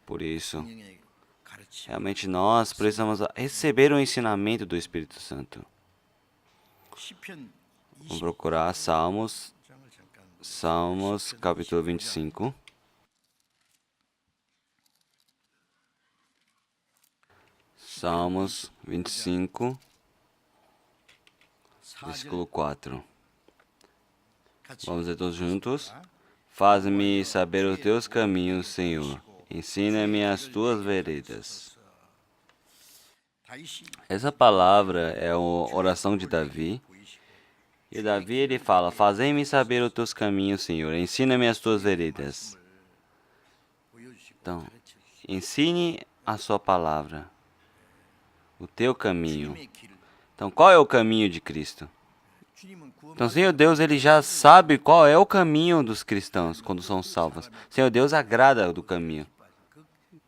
Por isso, realmente nós precisamos receber o ensinamento do Espírito Santo. Vamos procurar Salmos capítulo 25. Salmos 25, versículo 4. Vamos ler todos juntos? Faz-me saber os teus caminhos, Senhor. Ensina-me as tuas veredas. Essa palavra é a oração de Davi. E Davi, ele fala, fazei-me saber os teus caminhos, Senhor. Ensina-me as tuas veredas. Então, ensine a sua palavra, o teu caminho. Então, qual é o caminho de Cristo? Então, Senhor Deus, Ele já sabe qual é o caminho dos cristãos quando são salvos. Senhor Deus agrada do caminho.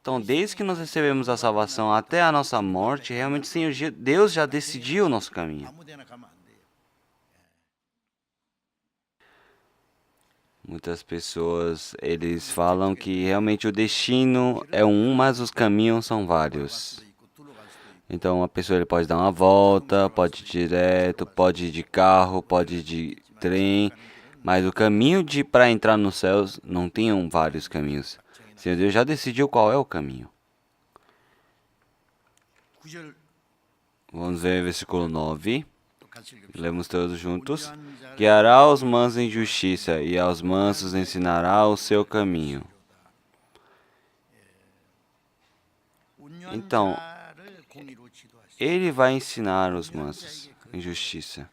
Então, desde que nós recebemos a salvação até a nossa morte, realmente, Senhor Deus já decidiu o nosso caminho. Muitas pessoas, eles falam que realmente o destino é um, mas os caminhos são vários. Então, a pessoa ele pode dar uma volta, pode ir direto, pode ir de carro, pode ir de trem, mas o caminho para entrar nos céus não tem vários caminhos. Senhor Deus já decidiu qual é o caminho. Vamos ver o versículo 9. Lemos todos juntos. Guiará os mansos em justiça, e aos mansos ensinará o seu caminho. Então, ele vai ensinar os mansos em justiça.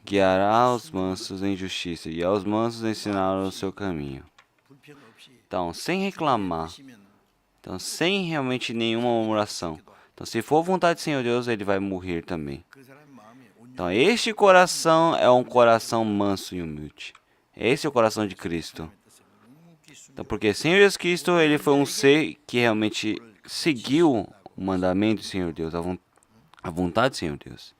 Guiará os mansos em justiça, e aos mansos ensinará o seu caminho. Então, sem reclamar. Então, sem realmente nenhuma murmuração. Então, se for vontade do Senhor Deus, ele vai morrer também. Então, este coração é um coração manso e humilde. Esse é o coração de Cristo. Então, porque Senhor Jesus Cristo, ele foi um ser que realmente seguiu o mandamento do Senhor Deus, a vontade do Senhor Deus.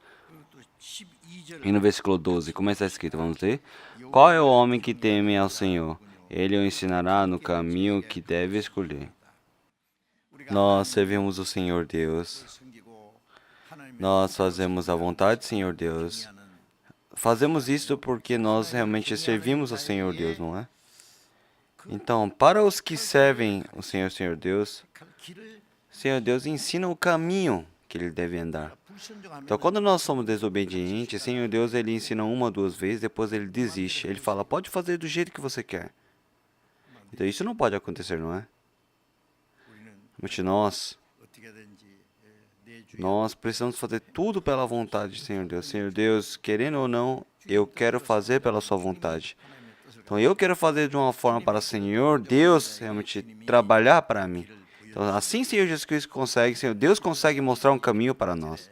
E no versículo 12, como está escrito? Vamos ler? Qual é o homem que teme ao Senhor? Ele o ensinará no caminho que deve escolher. Nós servimos o Senhor Deus. Nós fazemos a vontade do Senhor Deus. Fazemos isso porque nós realmente servimos ao Senhor Deus, não é? Então, para os que servem o Senhor Deus, Senhor Deus ensina o caminho que ele deve andar. Então, quando nós somos desobedientes, Senhor Deus, ele ensina uma ou duas vezes, depois ele desiste. Ele fala, pode fazer do jeito que você quer. Então, isso não pode acontecer, não é? Mas nós precisamos fazer tudo pela vontade do Senhor Deus. Senhor Deus, querendo ou não, eu quero fazer pela sua vontade. Então, eu quero fazer de uma forma para o Senhor Deus realmente trabalhar para mim. Então, assim Senhor Jesus Cristo consegue, Senhor Deus consegue mostrar um caminho para nós.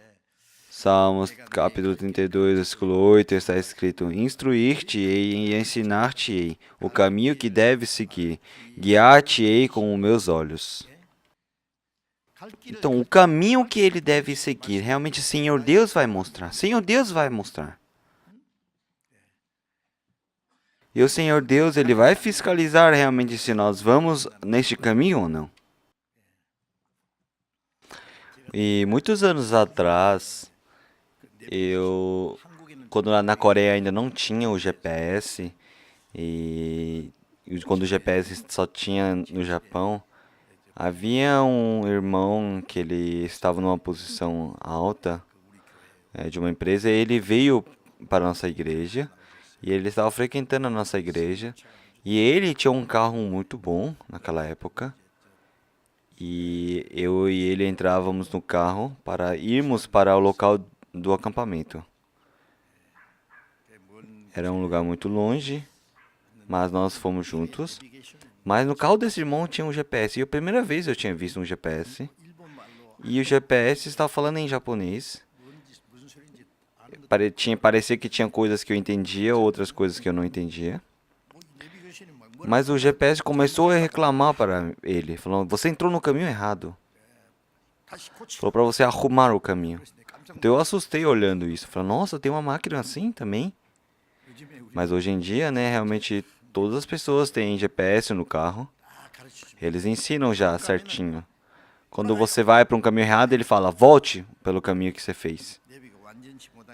Salmos, capítulo 32, versículo 8, está escrito, instruir-te-ei e ensinar-te-ei o caminho que deves seguir, guiar-te-ei com os meus olhos. Então, o caminho que ele deve seguir, realmente Senhor Deus vai mostrar. Senhor Deus vai mostrar. E o Senhor Deus, ele vai fiscalizar realmente se nós vamos neste caminho ou não. E muitos anos atrás, quando lá na Coreia ainda não tinha o GPS, e quando o GPS só tinha no Japão, havia um irmão que ele estava numa posição alta de uma empresa. Ele veio para a nossa igreja e ele estava frequentando a nossa igreja. E ele tinha um carro muito bom naquela época. E eu e ele entrávamos no carro para irmos para o local do acampamento. Era um lugar muito longe, mas nós fomos juntos. Mas no carro desse irmão tinha um GPS. E a primeira vez eu tinha visto um GPS. E o GPS estava falando em japonês. Parecia que tinha coisas que eu entendia, outras coisas que eu não entendia. Mas o GPS começou a reclamar para ele, falando: você entrou no caminho errado. Falou para você arrumar o caminho. Então eu assustei olhando isso. Falei: nossa, tem uma máquina assim também? Mas hoje em dia, né, realmente todas as pessoas têm GPS no carro. Eles ensinam já certinho. Quando você vai para um caminho errado, ele fala: volte pelo caminho que você fez.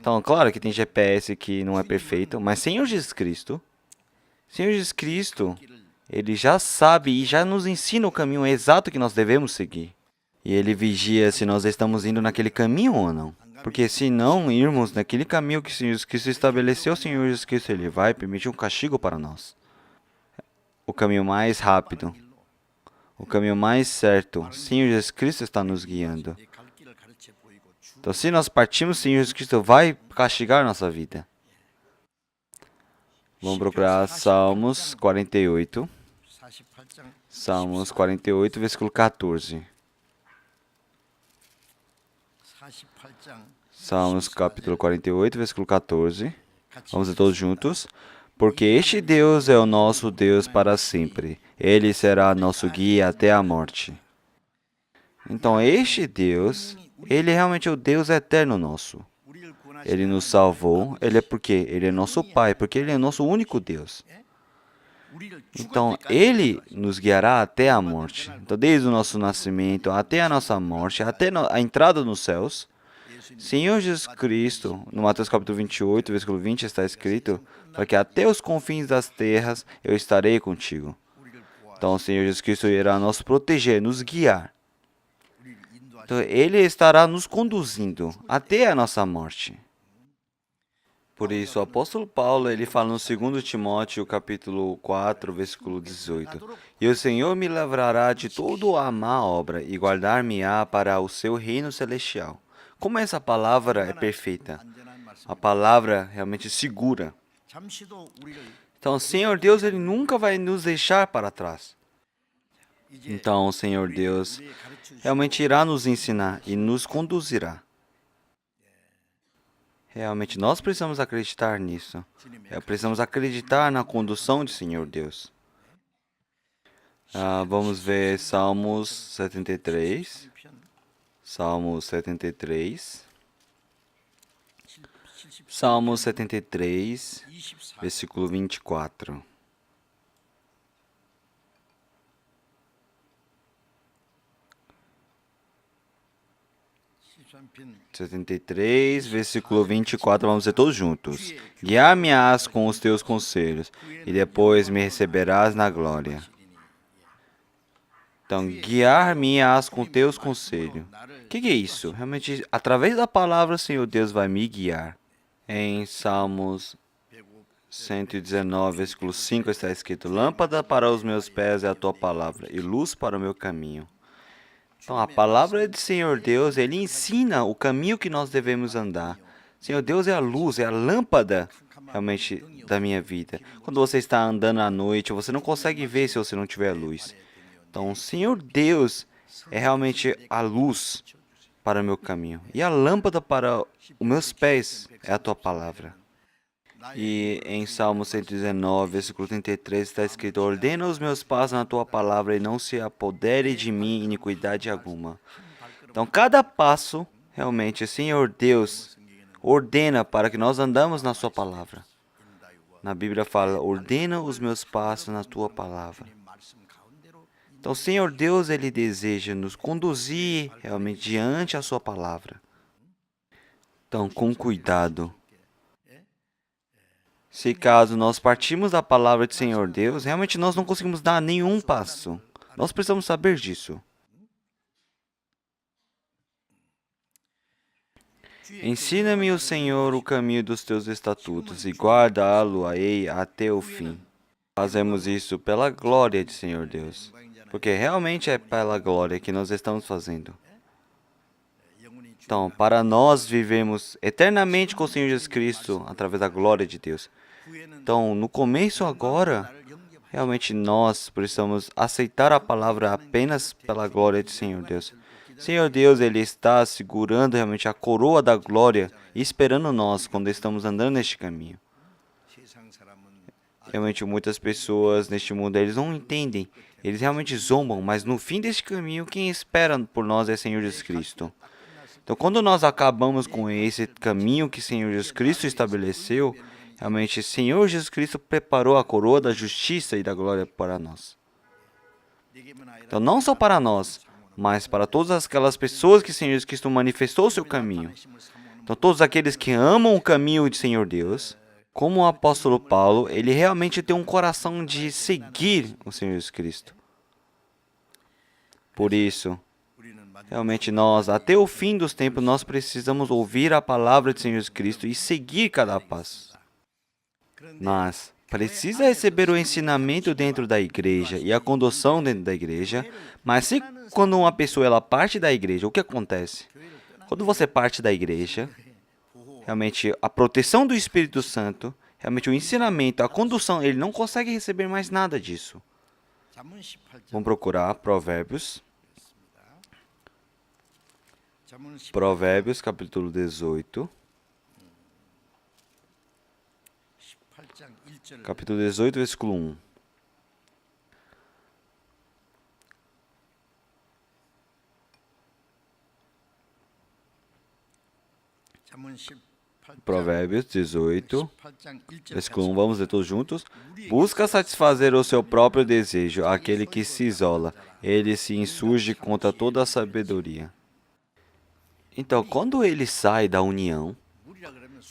Então, claro que tem GPS que não é perfeito, mas Senhor Jesus Cristo, ele já sabe e já nos ensina o caminho exato que nós devemos seguir. E ele vigia se nós estamos indo naquele caminho ou não. Porque se não irmos naquele caminho que Jesus Cristo estabeleceu, o Senhor Jesus Cristo, ele vai permitir um castigo para nós. O caminho mais rápido, o caminho mais certo, o Senhor Jesus Cristo está nos guiando. Então, se nós partimos, o Senhor Jesus Cristo vai castigar nossa vida. Vamos procurar Salmos 48. Salmos 48, versículo 14. Salmos capítulo 48, versículo 14. Vamos ler todos juntos. Porque este Deus é o nosso Deus para sempre. Ele será nosso guia até a morte. Então, este Deus, ele realmente é o Deus eterno nosso. Ele nos salvou. Ele é porque ele é nosso Pai, porque ele é nosso único Deus. Então, ele nos guiará até a morte. Então, desde o nosso nascimento até a nossa morte, até a entrada nos céus, Senhor Jesus Cristo, no Mateus capítulo 28, versículo 20, está escrito: para que até os confins das terras eu estarei contigo. Então, o Senhor Jesus Cristo irá nos proteger, nos guiar. Então, ele estará nos conduzindo até a nossa morte. Por isso, o apóstolo Paulo, ele fala no 2 Timóteo, capítulo 4, versículo 18. E o Senhor me livrará de toda a má obra e guardar-me-á para o seu reino celestial. Como essa palavra é perfeita. A palavra realmente segura. Então, o Senhor Deus, ele nunca vai nos deixar para trás. Então, o Senhor Deus realmente irá nos ensinar e nos conduzirá. Realmente, nós precisamos acreditar nisso. Precisamos acreditar na condução de Senhor Deus. Vamos ver Salmos 73. Salmos 73. Salmos 73, versículo 24. 73, versículo 24, vamos ler todos juntos. Guiar-me-ás com os teus conselhos, e depois me receberás na glória. Então, guiar-me-ás com teus conselhos. O que é isso? Realmente, através da palavra, o Senhor Deus vai me guiar. Em Salmos 119, versículo 5, está escrito: lâmpada para os meus pés é a tua palavra, e luz para o meu caminho. Então, a palavra de Senhor Deus, ele ensina o caminho que nós devemos andar. Senhor Deus é a luz, é a lâmpada, realmente, da minha vida. Quando você está andando à noite, você não consegue ver se você não tiver luz. Então, o Senhor Deus é realmente a luz para o meu caminho. E a lâmpada para os meus pés é a tua palavra. E em Salmo 119, versículo 33, está escrito: ordena os meus passos na tua palavra e não se apodere de mim iniquidade alguma. Então, cada passo, realmente, o Senhor Deus ordena para que nós andamos na sua palavra. Na Bíblia fala: ordena os meus passos na tua palavra. Então, o Senhor Deus, ele deseja nos conduzir realmente diante a sua palavra. Então, com cuidado. Se caso nós partimos da palavra do Senhor Deus, realmente nós não conseguimos dar nenhum passo. Nós precisamos saber disso. Ensina-me, o Senhor, o caminho dos teus estatutos e guarda-lo-ei até o fim. Fazemos isso pela glória de Senhor Deus, porque realmente é pela glória que nós estamos fazendo. Então, para nós vivemos eternamente com o Senhor Jesus Cristo através da glória de Deus. Então, no começo agora, realmente nós precisamos aceitar a palavra apenas pela glória de Senhor Deus. Senhor Deus, Ele está segurando realmente a coroa da glória e esperando nós quando estamos andando neste caminho. Realmente muitas pessoas neste mundo, eles não entendem, eles realmente zombam, mas no fim deste caminho, quem espera por nós é Senhor Jesus Cristo. Então, quando nós acabamos com esse caminho que Senhor Jesus Cristo estabeleceu, realmente Senhor Jesus Cristo preparou a coroa da justiça e da glória para nós. Então, não só para nós, mas para todas aquelas pessoas que Senhor Jesus Cristo manifestou o seu caminho. Então, todos aqueles que amam o caminho de Senhor Deus, como o apóstolo Paulo, ele realmente tem um coração de seguir o Senhor Jesus Cristo. Por isso, realmente nós, até o fim dos tempos, nós precisamos ouvir a palavra de Senhor Jesus Cristo e seguir cada passo. Mas precisa receber o ensinamento dentro da igreja e a condução dentro da igreja. Mas se quando uma pessoa ela parte da igreja, o que acontece? Quando você parte da igreja, realmente a proteção do Espírito Santo, realmente o ensinamento, a condução, ele não consegue receber mais nada disso. Vamos procurar Provérbios. Provérbios, capítulo 18. Capítulo 18, versículo 1. Provérbios 18, versículo 1. Vamos ler todos juntos. Busca satisfazer o seu próprio desejo, aquele que se isola. Ele se insurge contra toda a sabedoria. Então, quando ele sai da união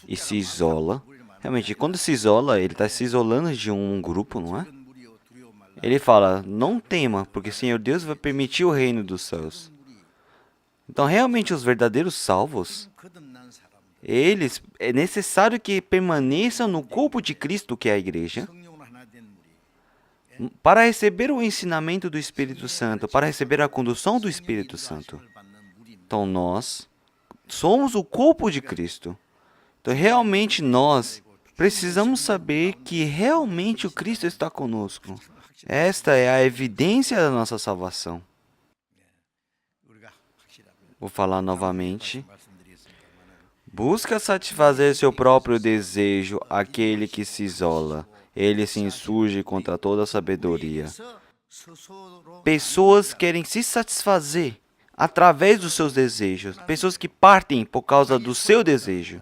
e se isola, realmente, quando se isola, ele está se isolando de um grupo, não é? Ele fala, não tema, porque Senhor Deus vai permitir o reino dos céus. Então, realmente, os verdadeiros salvos, eles, é necessário que permaneçam no corpo de Cristo, que é a igreja, para receber o ensinamento do Espírito Santo, para receber a condução do Espírito Santo. Então, nós somos o corpo de Cristo. Então, realmente, nós precisamos saber que realmente o Cristo está conosco. Esta é a evidência da nossa salvação. Vou falar novamente. Busca satisfazer seu próprio desejo, aquele que se isola. Ele se insurge contra toda a sabedoria. Pessoas querem se satisfazer através dos seus desejos. Pessoas que partem por causa do seu desejo.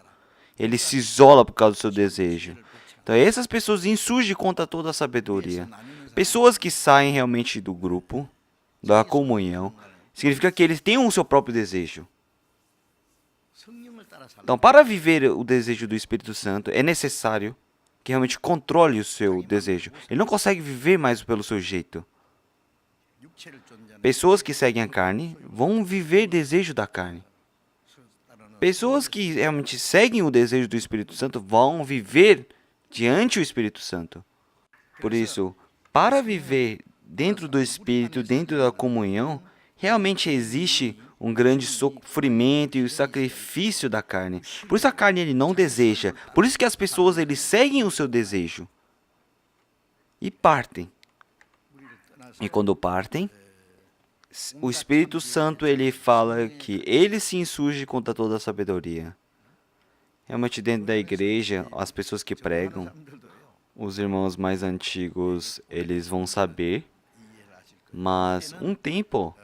Ele se isola por causa do seu desejo. Então, essas pessoas insurgem contra toda a sabedoria. Pessoas que saem realmente do grupo, da comunhão, significa que eles têm o seu próprio desejo. Então, para viver o desejo do Espírito Santo, é necessário que realmente controle o seu desejo. Ele não consegue viver mais pelo seu jeito. Pessoas que seguem a carne vão viver desejo da carne. Pessoas que realmente seguem o desejo do Espírito Santo vão viver diante do Espírito Santo. Por isso, para viver dentro do Espírito, dentro da comunhão, realmente existe um grande sofrimento e o sacrifício da carne. Por isso a carne ele não deseja. Por isso que as pessoas eles seguem o seu desejo e partem. E quando partem, o Espírito Santo ele fala que ele se insurge contra toda a sabedoria. Realmente dentro da igreja, as pessoas que pregam, os irmãos mais antigos, eles vão saber, mas um tempo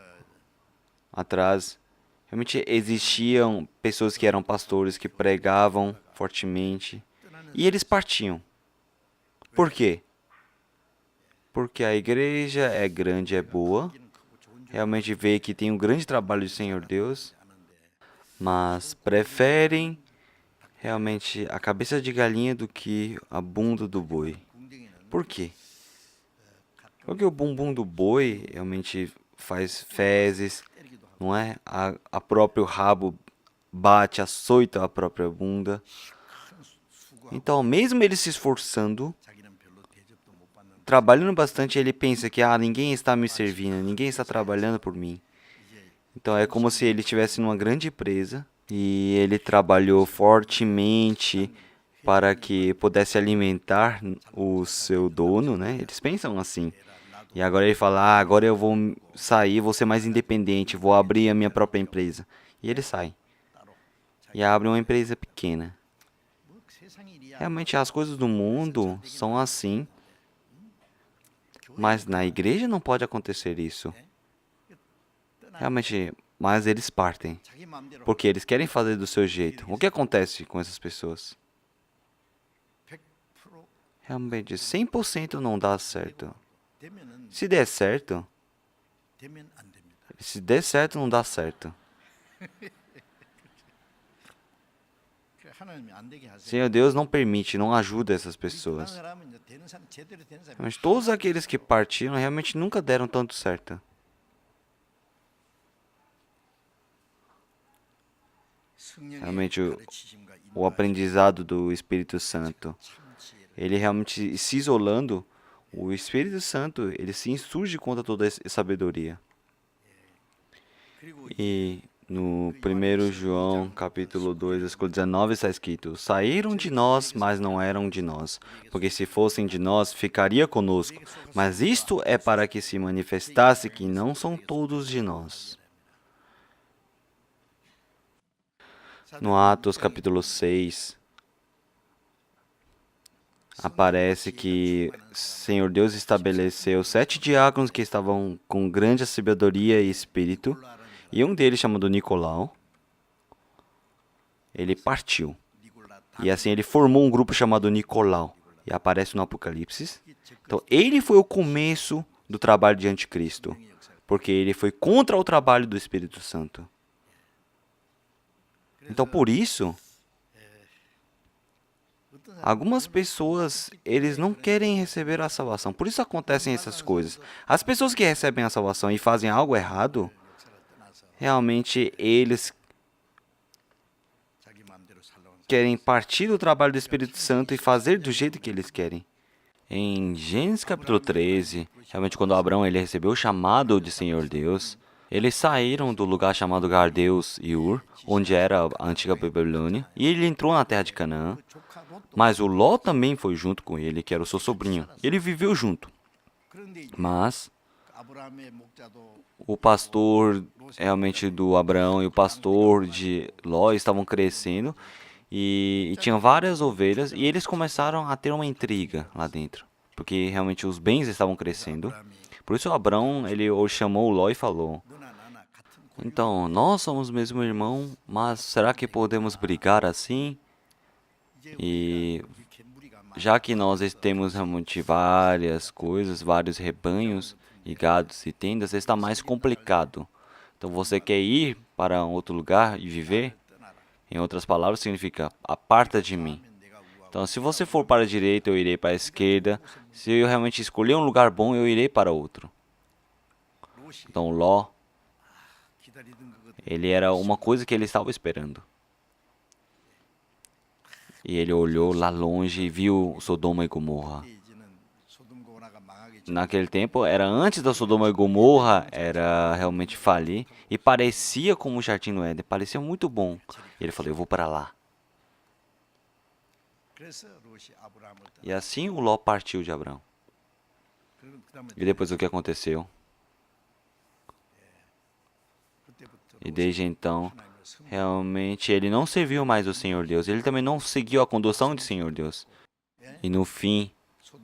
atrás, realmente existiam pessoas que eram pastores, que pregavam fortemente, e eles partiam. Por quê? Porque a igreja é grande, é boa, realmente vê que tem um grande trabalho do Senhor Deus, mas preferem realmente a cabeça de galinha do que a bunda do boi. Por quê? Porque o bumbum do boi realmente faz fezes, não é? A próprio rabo bate, açoita a própria bunda. Então, mesmo ele se esforçando, trabalhando bastante, ele pensa que ninguém está me servindo, ninguém está trabalhando por mim. Então, é como se ele estivesse numa grande empresa e ele trabalhou fortemente para que pudesse alimentar o seu dono, né? Eles pensam assim. E agora ele fala, agora eu vou sair, vou ser mais independente, vou abrir a minha própria empresa. E ele sai. E abre uma empresa pequena. Realmente as coisas do mundo são assim. Mas na igreja não pode acontecer isso. Realmente, mas eles partem. Porque eles querem fazer do seu jeito. O que acontece com essas pessoas? Realmente, 100% não dá certo. Se der certo, não dá certo. Senhor Deus não permite, não ajuda essas pessoas. Mas todos aqueles que partiram realmente nunca deram tanto certo. Realmente o aprendizado do Espírito Santo, ele realmente se isolando, o Espírito Santo, ele se insurge contra toda essa sabedoria. E no 1 João, capítulo 2, versículo 19, está escrito: saíram de nós, mas não eram de nós, porque se fossem de nós, ficaria conosco. Mas isto é para que se manifestasse que não são todos de nós. No Atos, capítulo 6, aparece que o Senhor Deus estabeleceu 7 diáconos que estavam com grande sabedoria e espírito, e um deles, chamado Nicolau, ele partiu. E assim ele formou um grupo chamado Nicolau, e aparece no Apocalipse. Então ele foi o começo do trabalho de Anticristo, porque ele foi contra o trabalho do Espírito Santo. Então por isso, algumas pessoas, eles não querem receber a salvação. Por isso acontecem essas coisas. As pessoas que recebem a salvação e fazem algo errado, realmente eles querem partir do trabalho do Espírito Santo e fazer do jeito que eles querem. Em Gênesis capítulo 13, realmente quando Abraão ele recebeu o chamado de Senhor Deus, eles saíram do lugar chamado Gardeus e Ur, onde era a antiga Babilônia, e ele entrou na terra de Canaã. Mas o Ló também foi junto com ele, que era o seu sobrinho. Ele viveu junto. Mas o pastor realmente do Abraão e o pastor de Ló estavam crescendo e tinham várias ovelhas e eles começaram a ter uma intriga lá dentro, porque realmente os bens estavam crescendo. Por isso Abraão ele chamou Ló e falou: então, nós somos mesmo irmão, mas será que podemos brigar assim? E já que nós temos realmente várias coisas, vários rebanhos e gados e tendas, está mais complicado. Então você quer ir para outro lugar e viver? Em outras palavras, significa aparta de mim. Então, se você for para a direita, eu irei para a esquerda. Se eu realmente escolher um lugar bom, eu irei para outro. Então, Ló, ele era uma coisa que ele estava esperando. E ele olhou lá longe e viu Sodoma e Gomorra. Naquele tempo, era antes da Sodoma e Gomorra, era realmente falir. E parecia como o Jardim do Éden, parecia muito bom. E ele falou, eu vou para lá. E assim o Ló partiu de Abraão. E depois o que aconteceu? E desde então, realmente ele não serviu mais o Senhor Deus. Ele também não seguiu a condução do Senhor Deus. E no fim,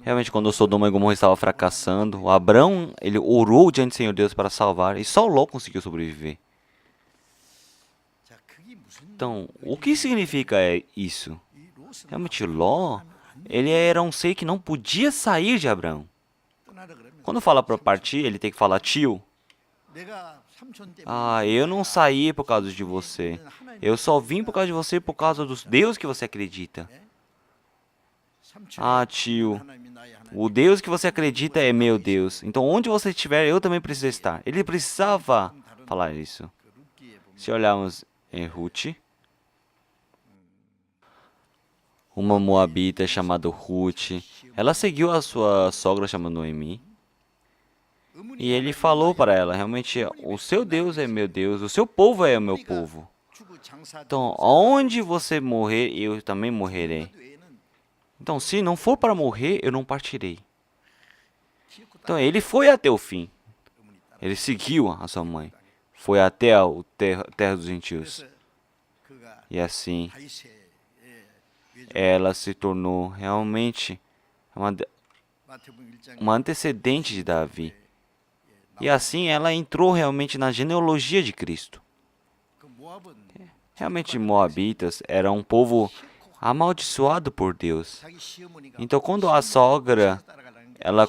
realmente quando Sodoma e Gomorra estava fracassando, o Abraão, ele orou diante do Senhor Deus para salvar. E só Ló conseguiu sobreviver. Então, o que significa isso? Realmente Ló, ele era um ser que não podia sair de Abraão. Quando fala para partir, ele tem que falar, tio, eu não saí por causa de você. Eu só vim por causa de você por causa dos Deus que você acredita. Tio, o Deus que você acredita é meu Deus. Então, onde você estiver, eu também preciso estar. Ele precisava falar isso. Se olharmos em Ruth, uma moabita chamada Ruth. Ela seguiu a sua sogra chamada Noemi. E ele falou para ela, realmente, o seu Deus é meu Deus, o seu povo é o meu povo. Então, onde você morrer, eu também morrerei. Então, se não for para morrer, eu não partirei. Então, ele foi até o fim. Ele seguiu a sua mãe. Foi até a terra dos gentios. E assim, ela se tornou realmente uma antecedente de Davi. E assim, ela entrou realmente na genealogia de Cristo. Realmente, moabitas eram um povo amaldiçoado por Deus. Então, quando a sogra,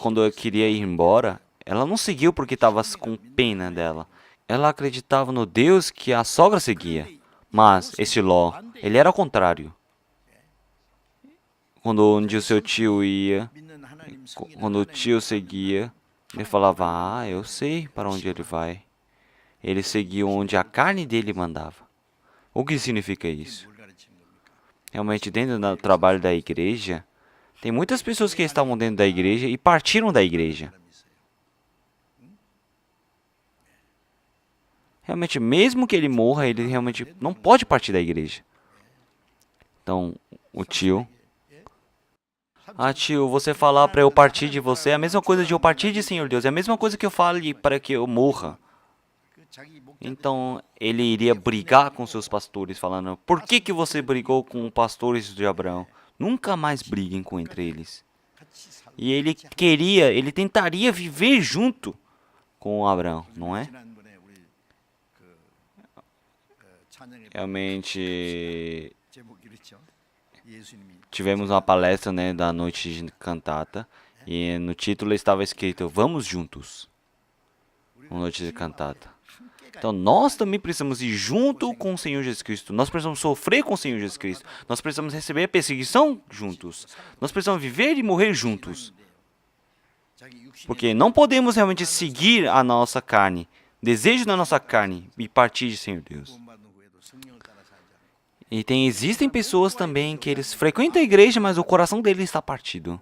quando queria ir embora, ela não seguiu porque estava com pena dela. Ela acreditava no Deus que a sogra seguia. Mas esse Ló, ele era o contrário. Quando um dia o seu tio ia, quando o tio seguia, ele falava, eu sei para onde ele vai. Ele seguia onde a carne dele mandava. O que significa isso? Realmente, dentro do trabalho da igreja, tem muitas pessoas que estavam dentro da igreja e partiram da igreja. Realmente, mesmo que ele morra, ele realmente não pode partir da igreja. Então, o tio... tio, você falar para eu partir de você é a mesma coisa de eu partir de Senhor Deus. É a mesma coisa que eu fale para que eu morra. Então, ele iria brigar com seus pastores, falando, por que você brigou com os pastores de Abraão? Nunca mais briguem entre eles. E ele tentaria viver junto com Abraão, não é? Realmente, tivemos uma palestra, né, da noite de cantata, e no título estava escrito, vamos juntos, uma noite de cantata. Então, nós também precisamos ir junto com o Senhor Jesus Cristo. Nós precisamos sofrer com o Senhor Jesus Cristo. Nós precisamos receber a perseguição juntos. Nós precisamos viver e morrer juntos. Porque não podemos realmente seguir a nossa carne, desejo da nossa carne e partir de Senhor Deus. E existem pessoas também que eles frequentam a igreja, mas o coração deles está partido.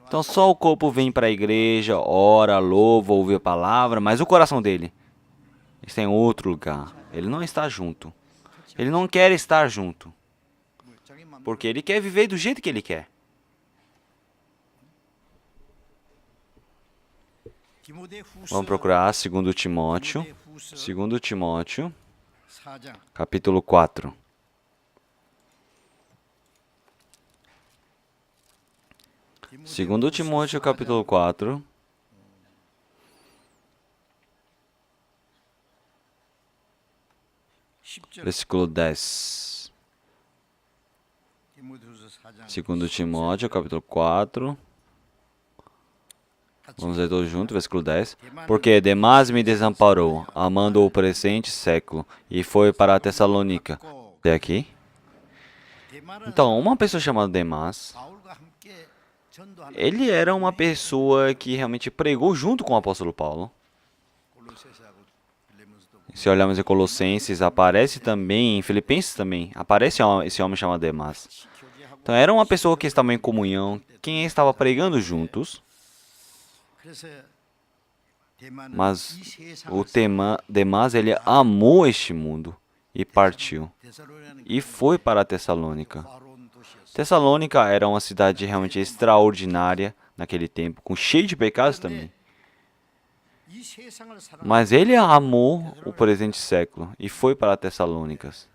Então, só o corpo vem para a igreja, ora, louva, ouve a palavra, mas o coração dele está em outro lugar. Ele não está junto. Ele não quer estar junto. Porque ele quer viver do jeito que ele quer. Vamos procurar 2 Timóteo. 2 Timóteo, capítulo 4. Segundo Timóteo, capítulo 4. Versículo 10. 2 Timóteo, capítulo 4. Vamos ler todos juntos, versículo 10. Porque Demas me desamparou, amando o presente século, e foi para a Tessalônica. Até aqui? Então, uma pessoa chamada Demas, ele era uma pessoa que realmente pregou junto com o apóstolo Paulo. Se olharmos em Colossenses, aparece também, em Filipenses também, aparece esse homem chamado Demas. Então, era uma pessoa que estava em comunhão, quem estava pregando juntos. Mas o Demas, ele amou este mundo e partiu. E foi para a Tessalônica. Tessalônica era uma cidade realmente extraordinária naquele tempo, cheio de pecados também. Mas ele amou o presente século e foi para Tessalônicas.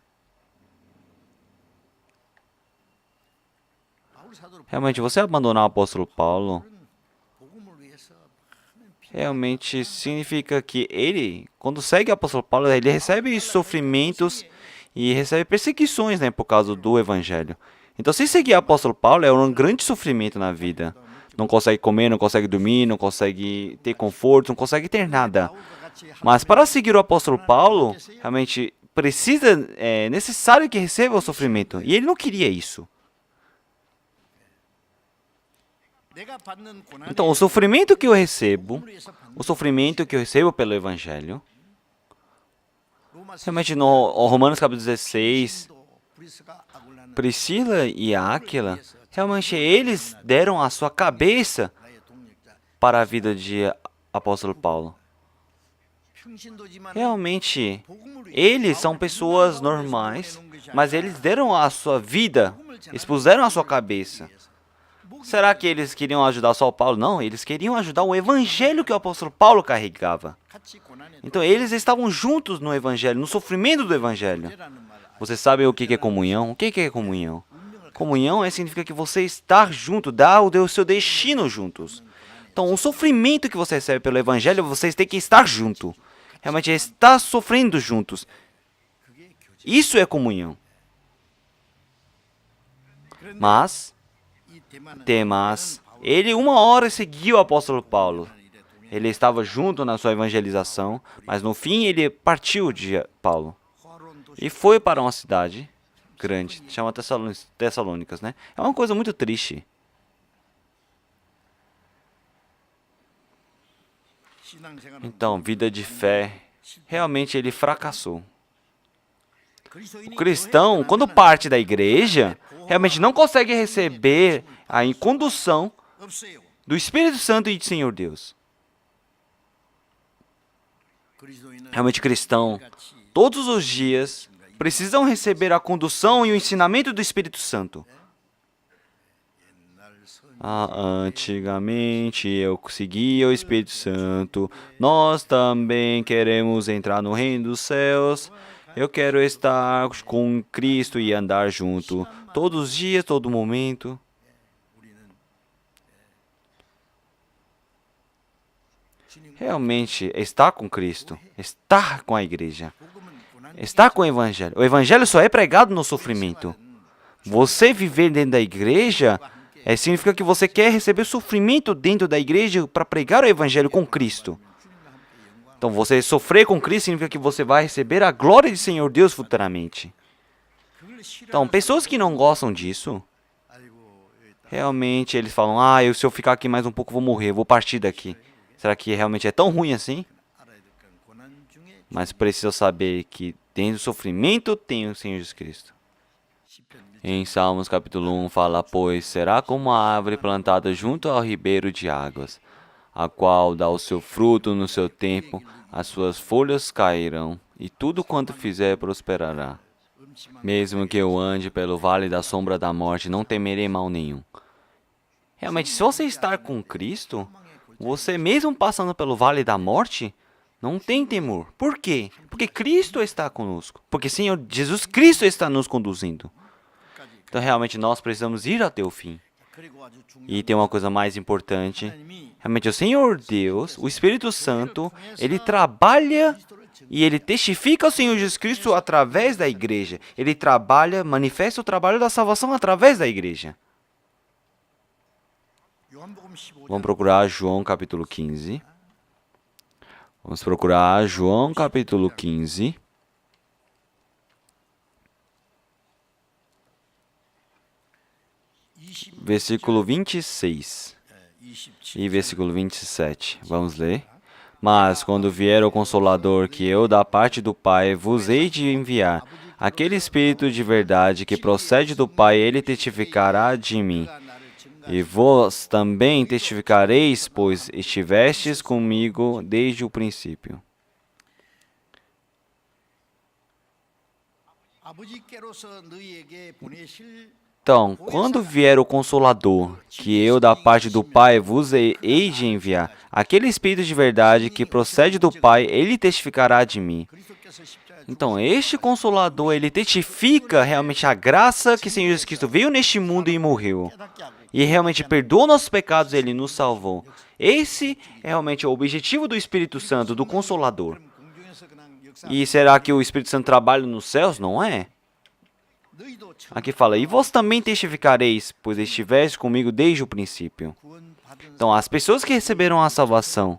Realmente, você abandonar o apóstolo Paulo, realmente significa que ele, quando segue o apóstolo Paulo, ele recebe sofrimentos e recebe perseguições, né, por causa do evangelho. Então, se seguir o apóstolo Paulo, é um grande sofrimento na vida. Não consegue comer, não consegue dormir, não consegue ter conforto, não consegue ter nada. Mas para seguir o apóstolo Paulo, realmente é necessário que receba o sofrimento. E ele não queria isso. Então, o sofrimento que eu recebo pelo Evangelho, realmente no Romanos capítulo 16, Priscila e Áquila, realmente eles deram a sua cabeça para a vida de apóstolo Paulo. Realmente, eles são pessoas normais, mas eles deram a sua vida, expuseram a sua cabeça. Será que eles queriam ajudar só o Paulo? Não, eles queriam ajudar o evangelho que o apóstolo Paulo carregava. Então, eles estavam juntos no evangelho, no sofrimento do evangelho. Você sabe o que é comunhão? O que é comunhão? Comunhão significa que você está junto, dá o seu destino juntos. Então, o sofrimento que você recebe pelo evangelho, vocês têm que estar junto. Realmente, estar sofrendo juntos. Isso é comunhão. Mas, Demas, ele uma hora seguiu o apóstolo Paulo. Ele estava junto na sua evangelização, mas no fim ele partiu de Paulo. E foi para uma cidade grande, chama Tessalônicas, né? É uma coisa muito triste. Então, vida de fé, realmente ele fracassou. O cristão, quando parte da igreja, realmente não consegue receber a condução do Espírito Santo e do Senhor Deus. Realmente cristão, todos os dias, precisam receber a condução e o ensinamento do Espírito Santo. Antigamente eu seguia o Espírito Santo, nós também queremos entrar no reino dos céus. Eu quero estar com Cristo e andar junto, todos os dias, todo momento. Realmente, estar com Cristo, estar com a igreja, estar com o Evangelho. O Evangelho só é pregado no sofrimento. Você viver dentro da igreja significa que você quer receber sofrimento dentro da igreja para pregar o Evangelho com Cristo. Então, você sofrer com Cristo significa que você vai receber a glória de Senhor Deus futuramente. Então, pessoas que não gostam disso, realmente eles falam, se eu ficar aqui mais um pouco, eu vou morrer, eu vou partir daqui. Será que realmente é tão ruim assim? Mas precisa saber que dentro do sofrimento tem o Senhor Jesus Cristo. Em Salmos capítulo 1 fala, pois será como a árvore plantada junto ao ribeiro de águas, a qual dá o seu fruto no seu tempo, as suas folhas cairão, e tudo quanto fizer prosperará. Mesmo que eu ande pelo vale da sombra da morte, não temerei mal nenhum. Realmente, se você estar com Cristo, você mesmo passando pelo vale da morte, não tem temor. Por quê? Porque Cristo está conosco. Porque Senhor Jesus Cristo está nos conduzindo. Então, realmente, nós precisamos ir até o fim. E tem uma coisa mais importante. Realmente, o Senhor Deus, o Espírito Santo, ele trabalha e ele testifica o Senhor Jesus Cristo através da igreja. Ele trabalha, manifesta o trabalho da salvação através da igreja. Vamos procurar João capítulo 15. Vamos procurar João capítulo 15. Versículo 26 e versículo 27. Vamos ler. Mas quando vier o Consolador, que eu da parte do Pai vos hei de enviar, aquele Espírito de verdade que procede do Pai, ele testificará de mim. E vós também testificareis, pois estivestes comigo desde o princípio. Então, quando vier o Consolador, que eu da parte do Pai vos hei de enviar, aquele Espírito de verdade que procede do Pai, ele testificará de mim. Então, este Consolador, ele testifica realmente a graça que o Senhor Jesus Cristo veio neste mundo e morreu. E realmente perdoou nossos pecados, ele nos salvou. Esse é realmente o objetivo do Espírito Santo, do Consolador. E será que o Espírito Santo trabalha nos céus? Não é. Aqui fala, e vós também testificareis, pois estiveste comigo desde o princípio. Então, as pessoas que receberam a salvação,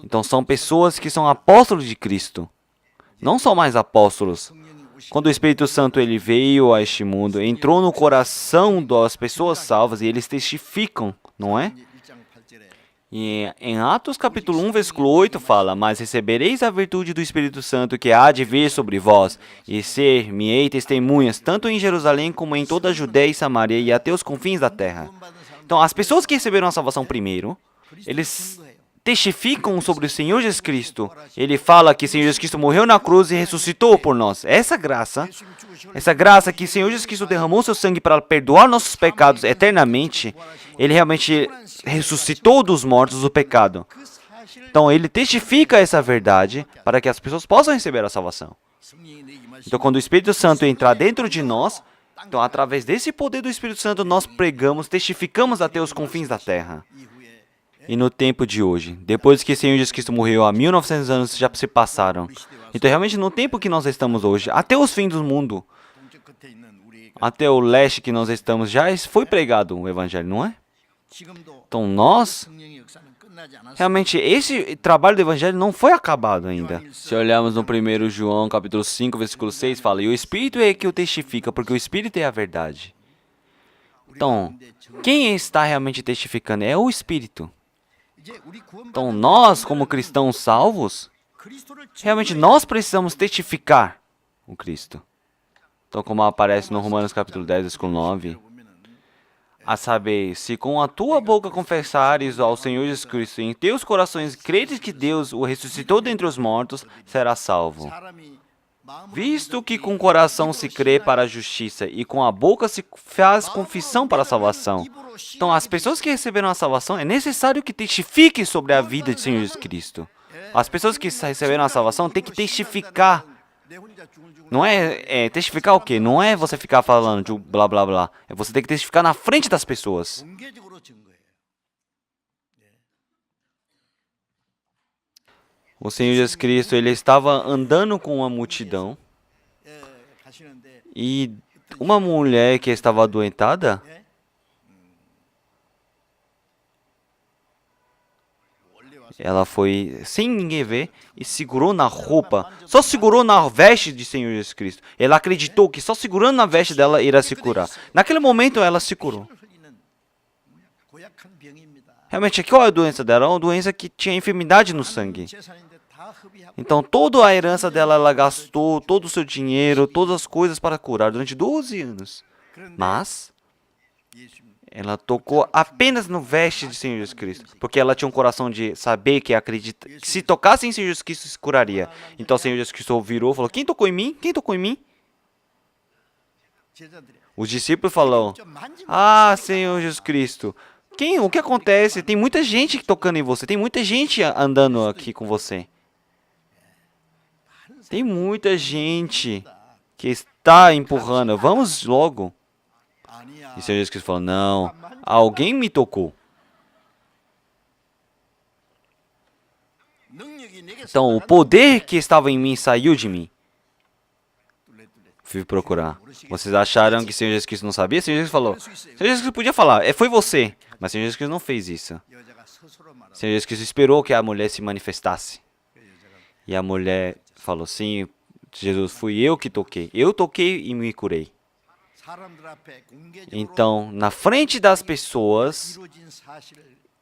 então são pessoas que são apóstolos de Cristo. Não são mais apóstolos. Quando o Espírito Santo ele veio a este mundo, entrou no coração das pessoas salvas e eles testificam, não é? E em Atos capítulo 1, versículo 8 fala: Mas recebereis a virtude do Espírito Santo que há de vir sobre vós, e ser-me-ei testemunhas, tanto em Jerusalém como em toda a Judéia e Samaria e até os confins da terra. Então, as pessoas que receberam a salvação primeiro, eles testificam sobre o Senhor Jesus Cristo. Ele fala que o Senhor Jesus Cristo morreu na cruz e ressuscitou por nós. Essa graça que o Senhor Jesus Cristo derramou seu sangue para perdoar nossos pecados eternamente, ele realmente ressuscitou dos mortos o pecado. Então, ele testifica essa verdade para que as pessoas possam receber a salvação. Então, quando o Espírito Santo entrar dentro de nós, então, através desse poder do Espírito Santo, nós pregamos, testificamos até os confins da terra. E no tempo de hoje, depois que o Senhor Jesus Cristo morreu há 1900 anos já se passaram. Então, realmente, no tempo que nós estamos hoje, até os fins do mundo, até o leste que nós estamos, já foi pregado o Evangelho, não é? Então, nós, realmente, esse trabalho do Evangelho não foi acabado ainda. Se olharmos no 1 João, capítulo 5, versículo 6, fala: E o Espírito é que o testifica, porque o Espírito é a verdade. Então, quem está realmente testificando é o Espírito. Então, nós, como cristãos salvos, realmente nós precisamos testificar o Cristo. Então, como aparece no Romanos capítulo 10, versículo 9, a saber, se com a tua boca confessares ao Senhor Jesus Cristo e em teus corações creres que Deus o ressuscitou dentre os mortos, serás salvo. Visto que com o coração se crê para a justiça e com a boca se faz confissão para a salvação. Então, as pessoas que receberam a salvação, é necessário que testifiquem sobre a vida de Senhor Jesus Cristo. As pessoas que receberam a salvação têm que testificar. Não é testificar o quê? Não é você ficar falando de blá blá blá. É você ter que testificar na frente das pessoas. O Senhor Jesus Cristo, ele estava andando com uma multidão e uma mulher que estava adoentada, ela foi, sem ninguém ver, e segurou na roupa, só segurou na veste de Senhor Jesus Cristo. Ela acreditou que só segurando na veste dela irá se curar. Naquele momento, ela se curou. Realmente, qual é a doença dela? É uma doença que tinha enfermidade no sangue. Então, toda a herança dela, ela gastou todo o seu dinheiro, todas as coisas para curar durante 12 anos. Mas, ela tocou apenas no veste de Senhor Jesus Cristo, porque ela tinha um coração de saber que acredita, que se tocasse em Senhor Jesus Cristo, se curaria. Então, Senhor Jesus Cristo virou e falou: Quem tocou em mim? Quem tocou em mim? Os discípulos falaram: Ah, Senhor Jesus Cristo, o que acontece? Tem muita gente tocando em você, tem muita gente andando aqui com você. Tem muita gente que está empurrando. Vamos logo. E o Senhor Jesus Cristo falou: Não, alguém me tocou. Então, o poder que estava em mim saiu de mim. Fui procurar. Vocês acharam que o Senhor Jesus Cristo não sabia? O Senhor Jesus falou. O Senhor Jesus Cristo podia falar: Foi você. Mas o Senhor Jesus Cristo não fez isso. O Senhor Jesus Cristo esperou que a mulher se manifestasse. E a mulher falou: Sim, Jesus, fui eu que toquei. Eu toquei e me curei. Então, na frente das pessoas,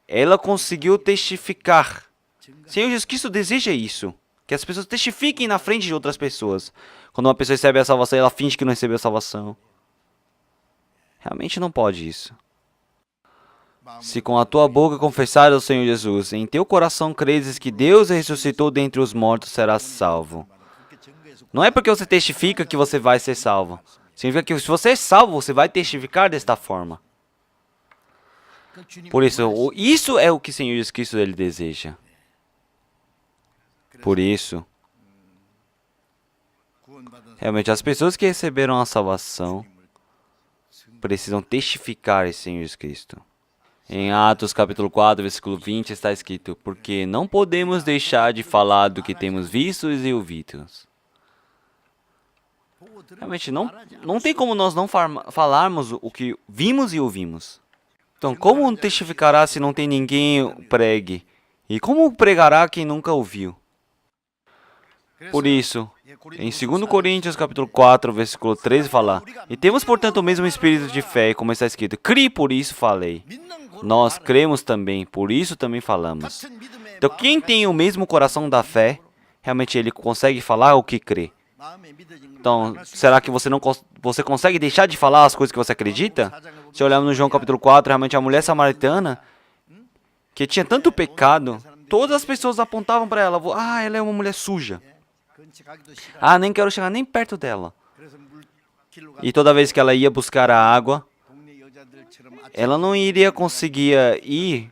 ela conseguiu testificar. Senhor Jesus Cristo deseja isso. Que as pessoas testifiquem na frente de outras pessoas. Quando uma pessoa recebe a salvação, ela finge que não recebeu a salvação. Realmente não pode isso. Se com a tua boca confessares ao Senhor Jesus, em teu coração credes que Deus ressuscitou dentre os mortos, serás salvo. Não é porque você testifica que você vai ser salvo. Significa que se você é salvo, você vai testificar desta forma. Por isso, isso é o que o Senhor Jesus Cristo ele deseja. Por isso, realmente, as pessoas que receberam a salvação precisam testificar esse Senhor Jesus Cristo. Em Atos capítulo 4, versículo 20, está escrito: Porque não podemos deixar de falar do que temos visto e ouvido. Realmente, não tem como nós não falarmos o que vimos e ouvimos. Então, como testificará se não tem ninguém pregue? E como pregará quem nunca ouviu? Por isso, em 2 Coríntios capítulo 4, versículo 13 fala: E temos, portanto, o mesmo espírito de fé, como está escrito: Crie, por isso falei. Nós cremos também, por isso também falamos. Então, quem tem o mesmo coração da fé, realmente ele consegue falar o que crê. Então, será que você consegue deixar de falar as coisas que você acredita? Se olharmos no João capítulo 4, realmente a mulher samaritana, que tinha tanto pecado, todas as pessoas apontavam para ela: Ah, ela é uma mulher suja. Ah, nem quero chegar nem perto dela. E toda vez que ela ia buscar a água, ela não iria conseguir ir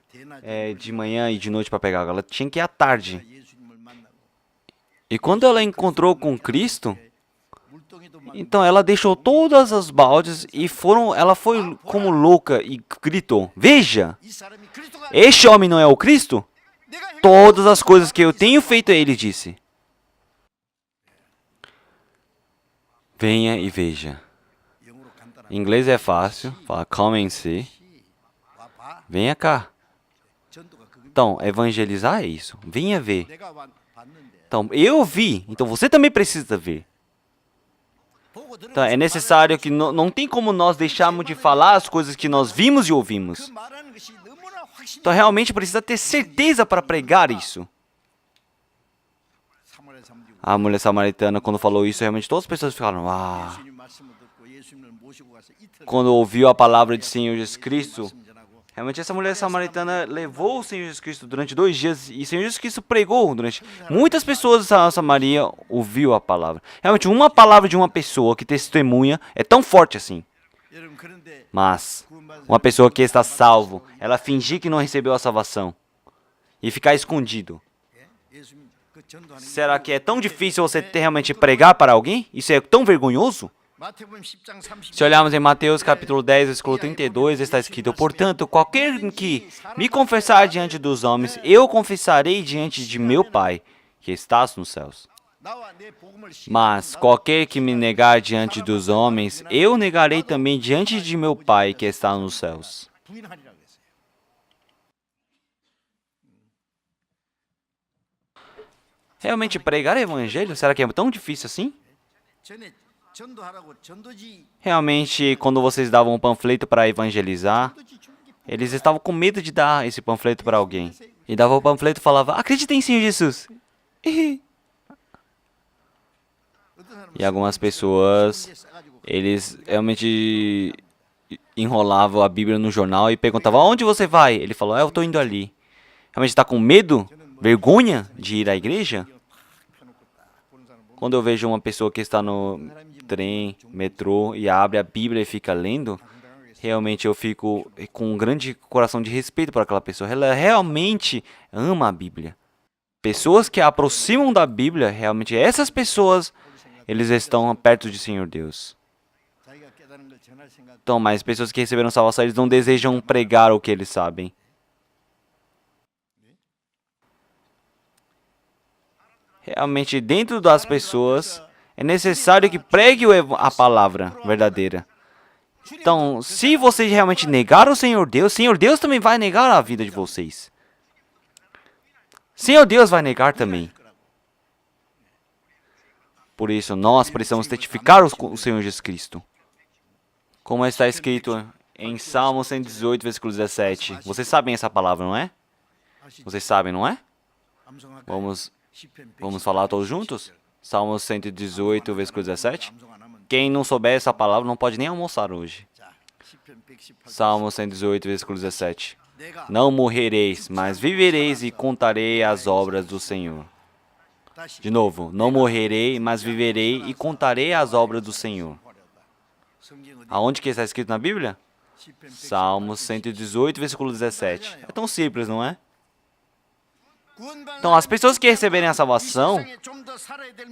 de manhã e de noite para pegar água. Ela tinha que ir à tarde. E quando ela encontrou com Cristo, então ela deixou todas as baldes e ela foi como louca e gritou: Veja, este homem não é o Cristo? Todas as coisas que eu tenho feito, ele disse. Venha e veja. Em inglês é fácil, fala come and see. Venha cá. Então, evangelizar é isso. Venha ver. Então, eu vi, então você também precisa ver. Então, é necessário que não tem como nós deixarmos de falar as coisas que nós vimos e ouvimos. Então, realmente precisa ter certeza para pregar isso. A mulher samaritana, quando falou isso, realmente todas as pessoas ficaram: Ah. Quando ouviu a palavra de Senhor Jesus Cristo, realmente essa mulher samaritana levou o Senhor Jesus Cristo durante 2 dias e o Senhor Jesus Cristo pregou durante. Muitas pessoas da Samaria ouviu a palavra. Realmente, uma palavra de uma pessoa que testemunha é tão forte assim. Mas uma pessoa que está salvo, ela fingir que não recebeu a salvação e ficar escondido. Será que é tão difícil você realmente pregar para alguém? Isso é tão vergonhoso? Se olharmos em Mateus capítulo 10, versículo 32, está escrito: Portanto, qualquer que me confessar diante dos homens, eu confessarei diante de meu Pai, que estás nos céus. Mas qualquer que me negar diante dos homens, eu negarei também diante de meu Pai, que está nos céus. Realmente pregar o evangelho? Será que é tão difícil assim? Realmente, quando vocês davam um panfleto para evangelizar, eles estavam com medo de dar esse panfleto para alguém. E dava o panfleto e falava: Acredita em Senhor Jesus. E algumas pessoas, eles realmente enrolavam a Bíblia no jornal e perguntavam: Aonde você vai? Ele falou: Eu estou indo ali. Realmente está com medo, vergonha de ir à igreja? Quando eu vejo uma pessoa que está no trem, metrô, e abre a Bíblia e fica lendo, realmente eu fico com um grande coração de respeito para aquela pessoa. Ela realmente ama a Bíblia. Pessoas que aproximam da Bíblia, realmente essas pessoas, eles estão perto de Senhor Deus. Então, mas pessoas que receberam salvação, eles não desejam pregar o que eles sabem. Realmente, dentro das pessoas, é necessário que pregue a palavra verdadeira. Então, se vocês realmente negar o Senhor Deus também vai negar a vida de vocês. Senhor Deus vai negar também. Por isso, nós precisamos testificar o Senhor Jesus Cristo. Como está escrito em Salmo 118, versículo 17. Vocês sabem essa palavra, não é? Vocês sabem, não é? Vamos falar todos juntos? Salmo 118, versículo 17. Quem não souber essa palavra não pode nem almoçar hoje. Salmo 118, versículo 17. Não morrereis, mas vivereis e contarei as obras do Senhor. De novo, não morrerei, mas viverei e contarei as obras do Senhor. Aonde que está escrito na Bíblia? Salmo 118, versículo 17. É tão simples, não é? Então, as pessoas que receberem a salvação,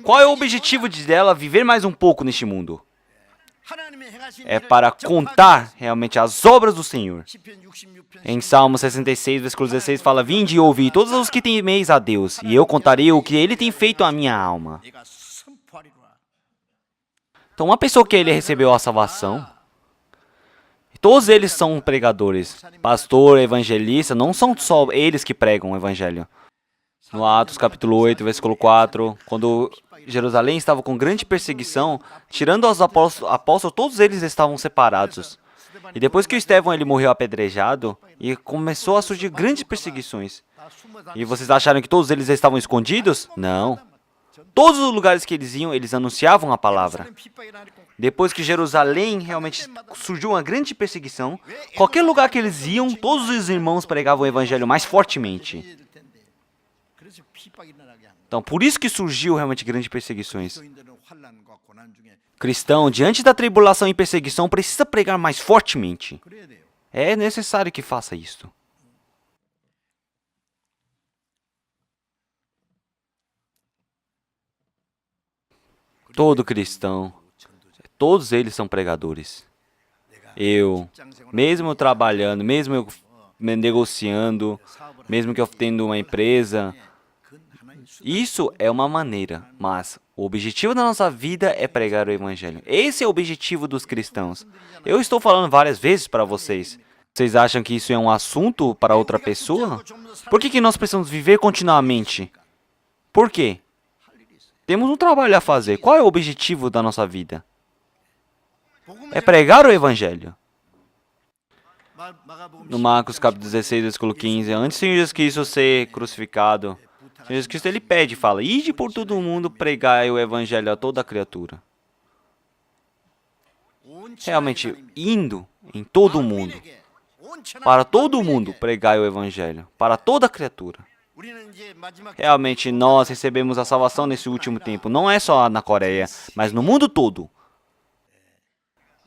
qual é o objetivo dela viver mais um pouco neste mundo? É para contar realmente as obras do Senhor. Em Salmo 66, versículo 16, fala: Vinde e ouvi todos os que temeis a Deus, e eu contarei o que Ele tem feito à minha alma. Então, uma pessoa que ele recebeu a salvação, todos eles são pregadores. Pastor, evangelista, não são só eles que pregam o evangelho. No Atos capítulo 8, versículo 4, quando Jerusalém estava com grande perseguição, tirando os apóstolos, todos eles estavam separados. E depois que o Estevão ele morreu apedrejado, e começou a surgir grandes perseguições. E vocês acharam que todos eles estavam escondidos? Não. Todos os lugares que eles iam, eles anunciavam a palavra. Depois que Jerusalém realmente surgiu uma grande perseguição, qualquer lugar que eles iam, todos os irmãos pregavam o evangelho mais fortemente. Então, por isso que surgiu realmente grandes perseguições. Cristão, diante da tribulação e perseguição, precisa pregar mais fortemente. É necessário que faça isso. Todo cristão, todos eles são pregadores. Eu, mesmo trabalhando, mesmo eu negociando, mesmo que eu tendo uma empresa, isso é uma maneira, mas o objetivo da nossa vida é pregar o evangelho. Esse é o objetivo dos cristãos. Eu estou falando várias vezes para vocês. Vocês acham que isso é um assunto para outra pessoa? Por que nós precisamos viver continuamente? Por quê? Temos um trabalho a fazer. Qual é o objetivo da nossa vida? É pregar o evangelho. No Marcos capítulo 16, versículo 15, antes de Jesus Cristo ser crucificado, Jesus Cristo ele pede, fala, ide por todo mundo pregar o evangelho a toda criatura. Realmente, indo em todo mundo, para todo mundo pregar o evangelho, para toda criatura. Realmente, nós recebemos a salvação nesse último tempo, não é só na Coreia, mas no mundo todo.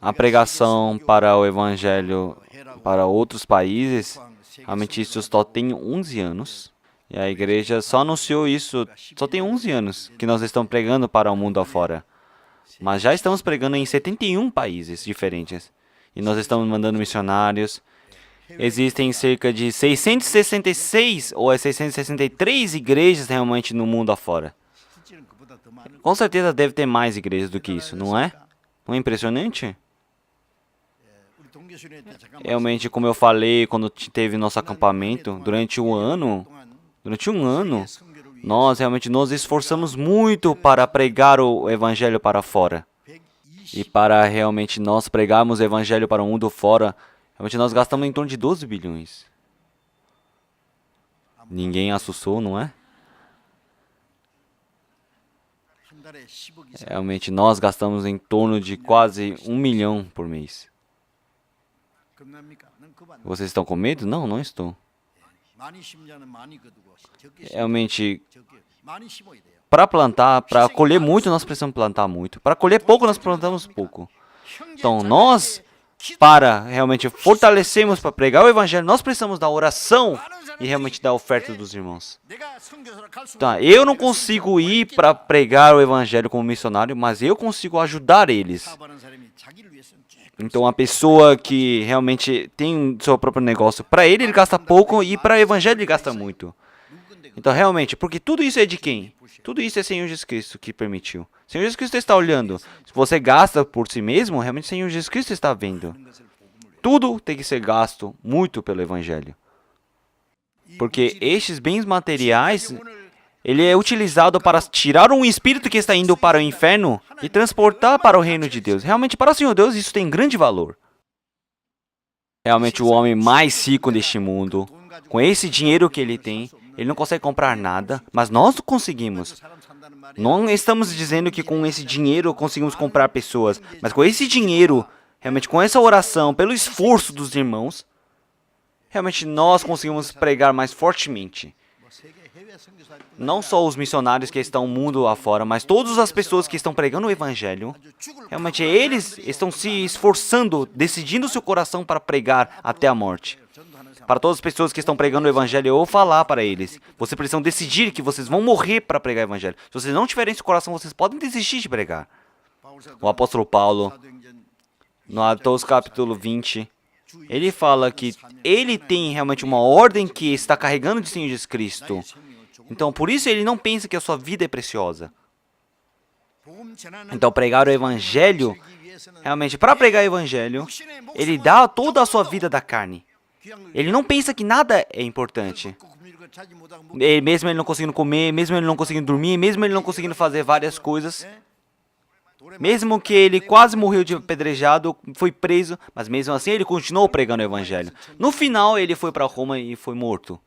A pregação para o evangelho para outros países, realmente isso só tem 11 anos. E a igreja só anunciou isso, só tem 11 anos que nós estamos pregando para o mundo afora. Mas já estamos pregando em 71 países diferentes. E nós estamos mandando missionários. Existem cerca de 666 ou 663 igrejas realmente no mundo afora. Com certeza deve ter mais igrejas do que isso, não é? Não é impressionante? Realmente, como eu falei, quando teve nosso acampamento, durante um ano, nós realmente nos esforçamos muito para pregar o evangelho para fora. E para realmente nós pregarmos o evangelho para o mundo fora, realmente nós gastamos em torno de 12 bilhões. Ninguém assustou, não é? Realmente nós gastamos em torno de quase 1 milhão por mês. Vocês estão com medo? Não, não estou. Realmente, para plantar, para colher muito, nós precisamos plantar muito. Para colher pouco, nós plantamos pouco. Então, nós, para realmente fortalecermos, para pregar o evangelho, nós precisamos da oração e realmente da oferta dos irmãos. Tá, eu não consigo ir para pregar o evangelho como missionário, mas eu consigo ajudar eles. Então, a pessoa que realmente tem seu próprio negócio, para ele gasta pouco e para o evangelho ele gasta muito. Então, realmente, porque tudo isso é de quem? Tudo isso é Senhor Jesus Cristo que permitiu. Senhor Jesus Cristo está olhando. Se você gasta por si mesmo, realmente Senhor Jesus Cristo está vendo. Tudo tem que ser gasto muito pelo evangelho. Porque estes bens materiais, ele é utilizado para tirar um espírito que está indo para o inferno e transportar para o reino de Deus. Realmente, para o Senhor Deus, isso tem grande valor. Realmente, o homem mais rico deste mundo, com esse dinheiro que ele tem, ele não consegue comprar nada, mas nós conseguimos. Não estamos dizendo que com esse dinheiro conseguimos comprar pessoas, mas com esse dinheiro, realmente com essa oração, pelo esforço dos irmãos, realmente nós conseguimos pregar mais fortemente. Não só os missionários que estão no mundo afora, mas todas as pessoas que estão pregando o evangelho, realmente eles estão se esforçando, decidindo seu coração para pregar até a morte. Para todas as pessoas que estão pregando o evangelho, eu vou falar para eles, vocês precisam decidir que vocês vão morrer para pregar o evangelho. Se vocês não tiverem esse coração, vocês podem desistir de pregar. O apóstolo Paulo, no Atos capítulo 20, ele fala que ele tem realmente uma ordem que está carregando de Senhor Jesus Cristo. Então, por isso ele não pensa que a sua vida é preciosa. Então, pregar o evangelho, realmente, para pregar o evangelho, ele dá toda a sua vida da carne. Ele não pensa que nada é importante. Mesmo ele não conseguindo comer, mesmo ele não conseguindo dormir, mesmo ele não conseguindo fazer várias coisas, mesmo que ele quase morreu de apedrejado, foi preso, mas mesmo assim ele continuou pregando o evangelho. No final, ele foi para Roma e foi morto.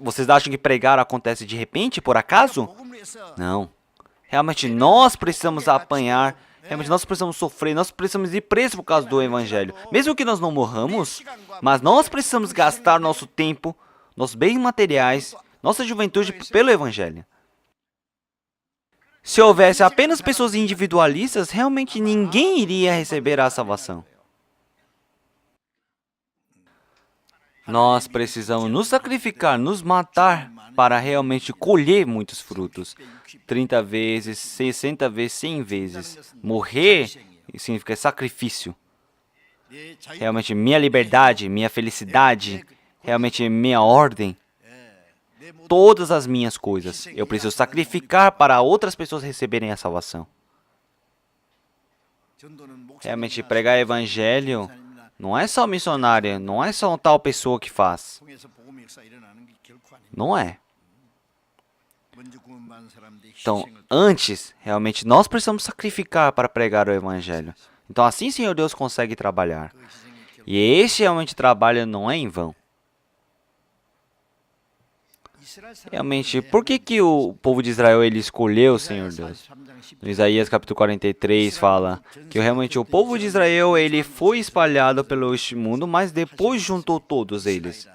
Vocês acham que pregar acontece de repente, por acaso? Não. Realmente nós precisamos apanhar, realmente nós precisamos sofrer, nós precisamos ir preso por causa do evangelho. Mesmo que nós não morramos, mas nós precisamos gastar nosso tempo, nossos bens materiais, nossa juventude pelo evangelho. Se houvesse apenas pessoas individualistas, realmente ninguém iria receber a salvação. Nós precisamos nos sacrificar, nos matar para realmente colher muitos frutos. 30 vezes, 60 vezes, 100 vezes. Morrer significa sacrifício. Realmente minha liberdade, minha felicidade, realmente minha ordem. Todas as minhas coisas. Eu preciso sacrificar para outras pessoas receberem a salvação. Realmente pregar o evangelho não é só missionária, não é só tal pessoa que faz. Não é. Então, antes, realmente, nós precisamos sacrificar para pregar o evangelho. Então, assim, Senhor Deus consegue trabalhar. E esse realmente trabalho não é em vão. Realmente, por que o povo de Israel ele escolheu o Senhor Deus? No Isaías capítulo 43 fala que realmente o povo de Israel ele foi espalhado pelo este mundo, mas depois juntou todos eles.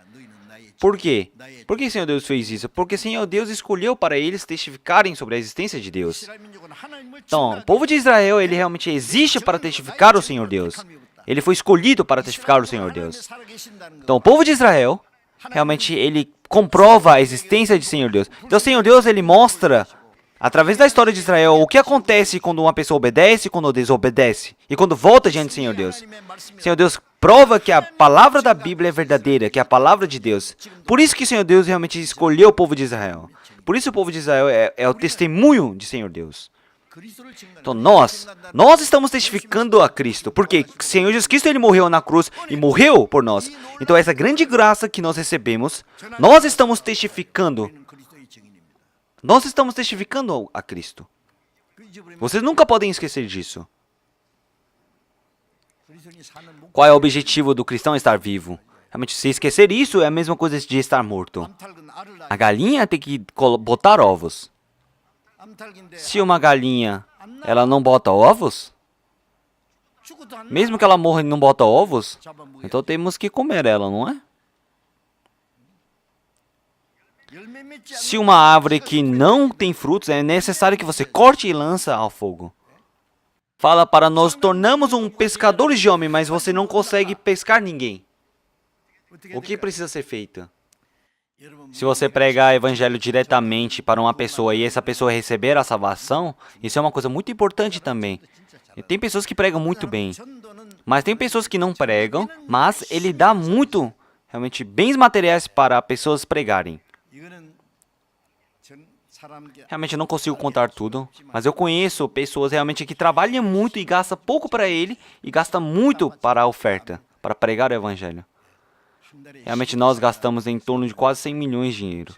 Por quê? Por que o Senhor Deus fez isso? Porque o Senhor Deus escolheu para eles testificarem sobre a existência de Deus. Então, o povo de Israel ele realmente existe para testificar o Senhor Deus. Ele foi escolhido para testificar o Senhor Deus. Então, o povo de Israel realmente ele comprova a existência de Senhor Deus. Então, o Senhor Deus ele mostra através da história de Israel o que acontece quando uma pessoa obedece e quando desobedece e quando volta diante do Senhor Deus. Senhor Deus prova que a palavra da Bíblia é verdadeira, que é a palavra de Deus. Por isso que o Senhor Deus realmente escolheu o povo de Israel. Por isso o povo de Israel é o testemunho de Senhor Deus. Então nós estamos testificando a Cristo, porque o Senhor Jesus Cristo ele morreu na cruz e morreu por nós. Então essa grande graça que nós recebemos, nós estamos testificando. Nós estamos testificando a Cristo. Vocês nunca podem esquecer disso. Qual é o objetivo do cristão estar vivo? Realmente, se esquecer isso, é a mesma coisa de estar morto. A galinha tem que botar ovos. Se uma galinha ela não bota ovos, mesmo que ela morra e não bota ovos, então temos que comer ela, não é? Se uma árvore que não tem frutos, é necessário que você corte e lança ao fogo. Fala para nós tornamos um pescadores de homem, mas você não consegue pescar ninguém. O que precisa ser feito? Se você pregar o evangelho diretamente para uma pessoa e essa pessoa receber a salvação, isso é uma coisa muito importante também. E tem pessoas que pregam muito bem, mas tem pessoas que não pregam, mas ele dá muito, realmente, bens materiais para pessoas pregarem. Realmente eu não consigo contar tudo, mas eu conheço pessoas realmente que trabalham muito e gastam pouco para ele e gastam muito para a oferta, para pregar o evangelho. Realmente nós gastamos em torno de quase 100 milhões de dinheiro.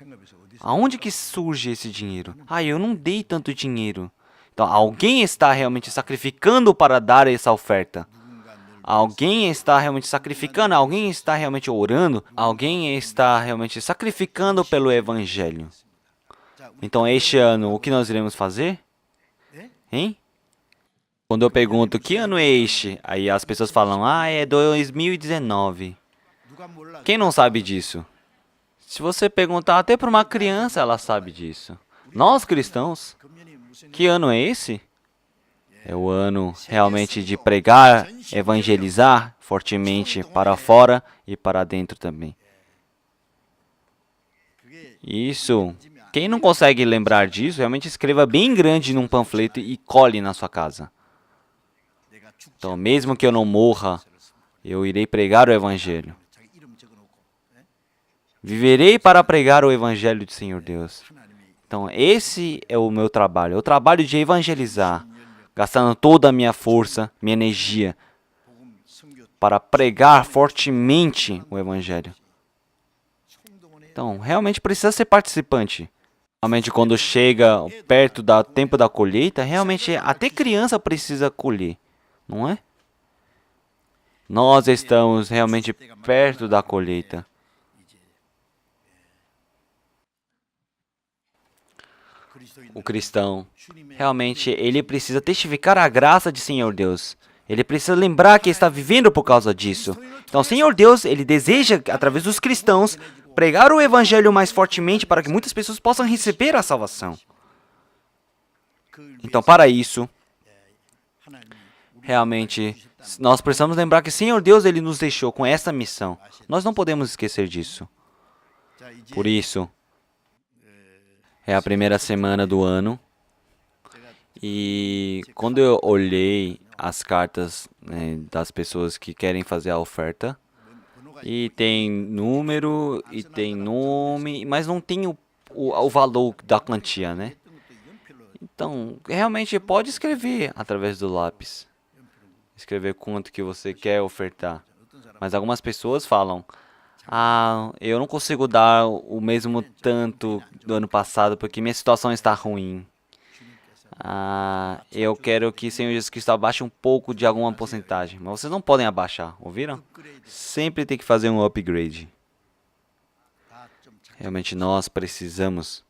Aonde que surge esse dinheiro? Eu não dei tanto dinheiro. Então, alguém está realmente sacrificando para dar essa oferta. Alguém está realmente sacrificando, alguém está realmente orando, alguém está realmente sacrificando pelo evangelho. Então, este ano, o que nós iremos fazer? Hein? Quando eu pergunto, que ano é este? Aí as pessoas falam, é 2019. Quem não sabe disso? Se você perguntar até para uma criança, ela sabe disso. Nós, cristãos, que ano é esse? É o ano realmente de pregar, evangelizar fortemente para fora e para dentro também. Isso, quem não consegue lembrar disso, realmente escreva bem grande num panfleto e cole na sua casa. Então, mesmo que eu não morra, eu irei pregar o evangelho. Viverei para pregar o evangelho do Senhor Deus. Então, esse é o meu trabalho. O trabalho de evangelizar, gastando toda a minha força, minha energia, para pregar fortemente o Evangelho. Então, realmente precisa ser participante. Realmente, quando chega perto do tempo da colheita, realmente até criança precisa colher, não é? Nós estamos realmente perto da colheita. O cristão, realmente, ele precisa testificar a graça de Senhor Deus. Ele precisa lembrar que está vivendo por causa disso. Então, Senhor Deus, ele deseja, através dos cristãos, pregar o Evangelho mais fortemente para que muitas pessoas possam receber a salvação. Então, para isso, realmente, nós precisamos lembrar que Senhor Deus, ele nos deixou com esta missão. Nós não podemos esquecer disso. Por isso, é a primeira semana do ano. E quando eu olhei as cartas, né, das pessoas que querem fazer a oferta, e tem número, e tem nome, mas não tem o valor da quantia, né? Então, realmente pode escrever através do lápis. Escrever quanto que você quer ofertar. Mas algumas pessoas falam, eu não consigo dar o mesmo tanto do ano passado porque minha situação está ruim. Eu quero que o Senhor Jesus Cristo abaixe um pouco de alguma porcentagem. Mas vocês não podem abaixar, ouviram? Sempre tem que fazer um upgrade. Realmente nós precisamos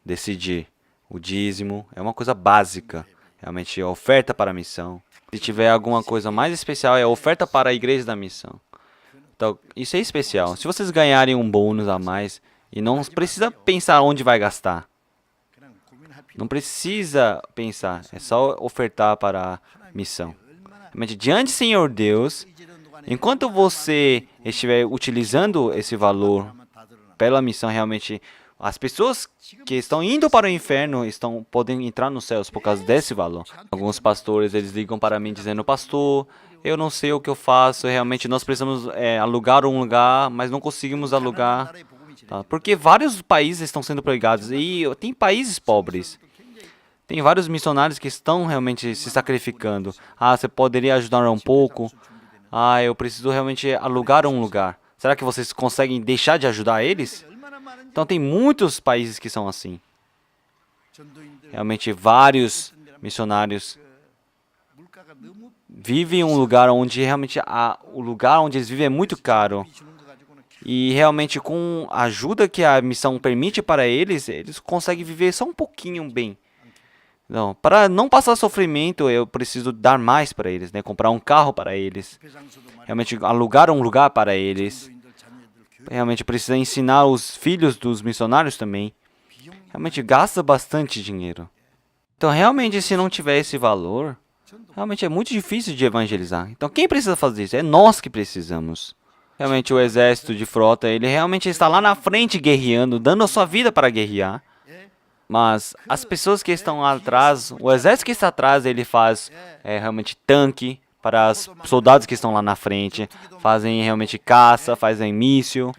decidir. O dízimo é uma coisa básica. Realmente a oferta para a missão. Se tiver alguma coisa mais especial, é a oferta para a igreja da missão. Então, isso é especial. Se vocês ganharem um bônus a mais, e não precisa pensar onde vai gastar. Não precisa pensar, é só ofertar para a missão. Mas diante do Senhor Deus, enquanto você estiver utilizando esse valor pela missão, realmente, as pessoas que estão indo para o inferno podem entrar nos céus por causa desse valor. Alguns pastores, eles ligam para mim dizendo, pastor, eu não sei o que eu faço, realmente nós precisamos alugar um lugar, mas não conseguimos alugar. Tá? Porque vários países estão sendo pregados e tem países pobres. Tem vários missionários que estão realmente se sacrificando. Você poderia ajudar um pouco? Eu preciso realmente alugar um lugar. Será que vocês conseguem deixar de ajudar eles? Então, tem muitos países que são assim. Realmente, vários missionários vivem em um lugar onde realmente o lugar onde eles vivem é muito caro. E realmente, com a ajuda que a missão permite para eles, eles conseguem viver só um pouquinho bem. Não, para não passar sofrimento, eu preciso dar mais para eles, né? Comprar um carro para eles, realmente alugar um lugar para eles, realmente precisa ensinar os filhos dos missionários também. Realmente gasta bastante dinheiro. Então, realmente, se não tiver esse valor, realmente é muito difícil de evangelizar. Então, quem precisa fazer isso? É nós que precisamos. Realmente, o exército de frota, ele realmente está lá na frente guerreando, dando a sua vida para guerrear. Mas as pessoas que estão lá atrás, o exército que está atrás, ele faz realmente tanque para os soldados que estão lá na frente, fazem realmente caça, fazem míssil,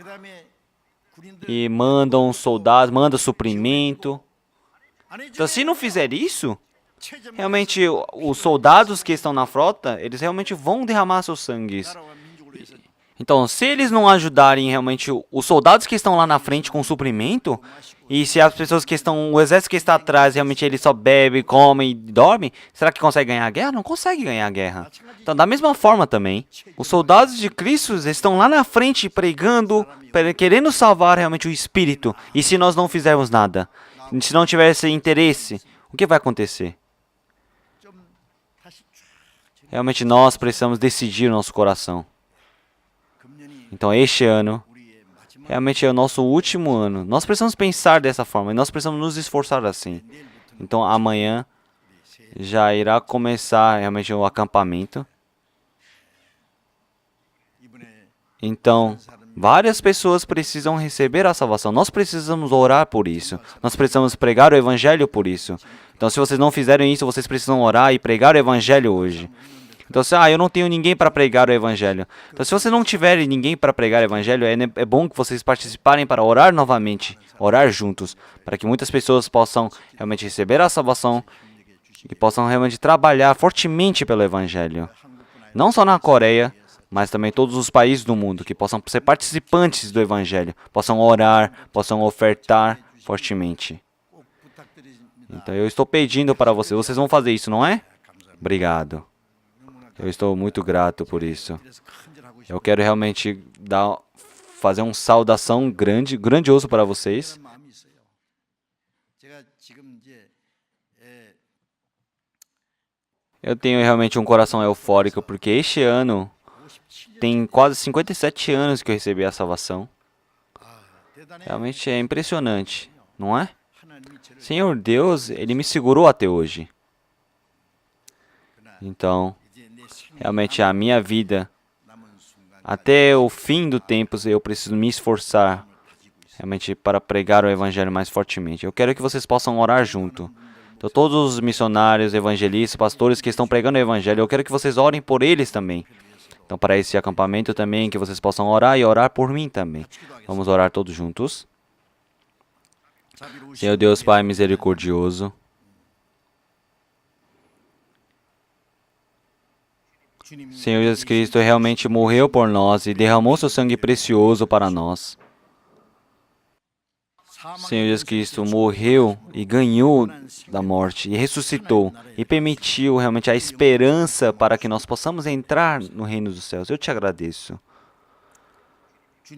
e mandam soldados, mandam suprimento. Então, se não fizer isso, realmente os soldados que estão na frota, eles realmente vão derramar seus sangues. Então, se eles não ajudarem realmente os soldados que estão lá na frente com suprimento, e se as pessoas que estão, o exército que está atrás, realmente ele só bebe, come e dorme, será que consegue ganhar a guerra? Não consegue ganhar a guerra. Então, da mesma forma também, os soldados de Cristo estão lá na frente pregando, querendo salvar realmente o Espírito. E se nós não fizermos nada, se não tiver esse interesse, o que vai acontecer? Realmente nós precisamos decidir o nosso coração. Então, este ano, realmente é o nosso último ano. Nós precisamos pensar dessa forma e nós precisamos nos esforçar assim. Então, amanhã já irá começar realmente o acampamento. Então, várias pessoas precisam receber a salvação. Nós precisamos orar por isso. Nós precisamos pregar o Evangelho por isso. Então, se vocês não fizerem isso, vocês precisam orar e pregar o Evangelho hoje. Então, eu não tenho ninguém para pregar o Evangelho. Então, se vocês não tiverem ninguém para pregar o Evangelho, é bom que vocês participarem para orar novamente, orar juntos, para que muitas pessoas possam realmente receber a salvação e possam realmente trabalhar fortemente pelo Evangelho. Não só na Coreia, mas também todos os países do mundo que possam ser participantes do Evangelho, possam orar, possam ofertar fortemente. Então eu estou pedindo para vocês, vocês vão fazer isso, não é? Obrigado. Eu estou muito grato por isso. Eu quero realmente fazer uma saudação grandioso para vocês. Eu tenho realmente um coração eufórico, porque este ano tem quase 57 anos que eu recebi a salvação. Realmente é impressionante, não é? Senhor Deus, Ele me segurou até hoje. Então, realmente a minha vida, até o fim do tempo, eu preciso me esforçar realmente para pregar o Evangelho mais fortemente. Eu quero que vocês possam orar junto. Então, todos os missionários, evangelistas, pastores que estão pregando o Evangelho, eu quero que vocês orem por eles também. Então, para esse acampamento também, que vocês possam orar e orar por mim também. Vamos orar todos juntos. Senhor Deus, Pai misericordioso, Senhor Jesus Cristo realmente morreu por nós e derramou seu sangue precioso para nós. Senhor Jesus Cristo morreu e ganhou da morte e ressuscitou e permitiu realmente a esperança para que nós possamos entrar no reino dos céus. Eu te agradeço.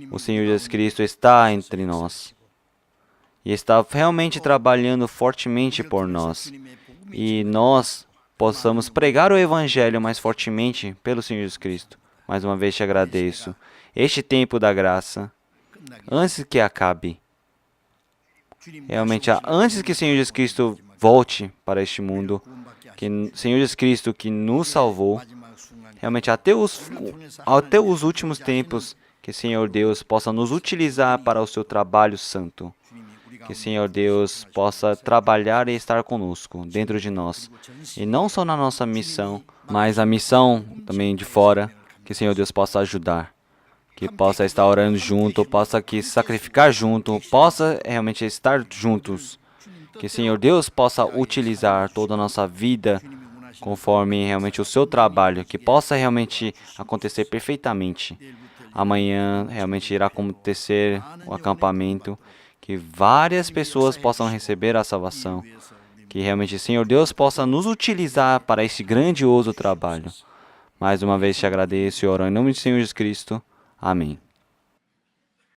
O Senhor Jesus Cristo está entre nós e está realmente trabalhando fortemente por nós. E nós possamos pregar o Evangelho mais fortemente pelo Senhor Jesus Cristo. Mais uma vez te agradeço. Este tempo da graça, antes que acabe, realmente, antes que o Senhor Jesus Cristo volte para este mundo, que o Senhor Jesus Cristo que nos salvou, realmente até os últimos tempos, que Senhor Deus possa nos utilizar para o seu trabalho santo. Que Senhor Deus possa trabalhar e estar conosco, dentro de nós. E não só na nossa missão, mas a missão também de fora, que Senhor Deus possa ajudar. Que possa estar orando junto, possa que sacrificar junto, possa realmente estar juntos. Que Senhor Deus possa utilizar toda a nossa vida conforme realmente o seu trabalho, que possa realmente acontecer perfeitamente. Amanhã realmente irá acontecer o acampamento, que várias pessoas possam receber a salvação. Que realmente, Senhor Deus, possa nos utilizar para esse grandioso trabalho. Mais uma vez te agradeço e oro em nome do Senhor Jesus Cristo. Amém.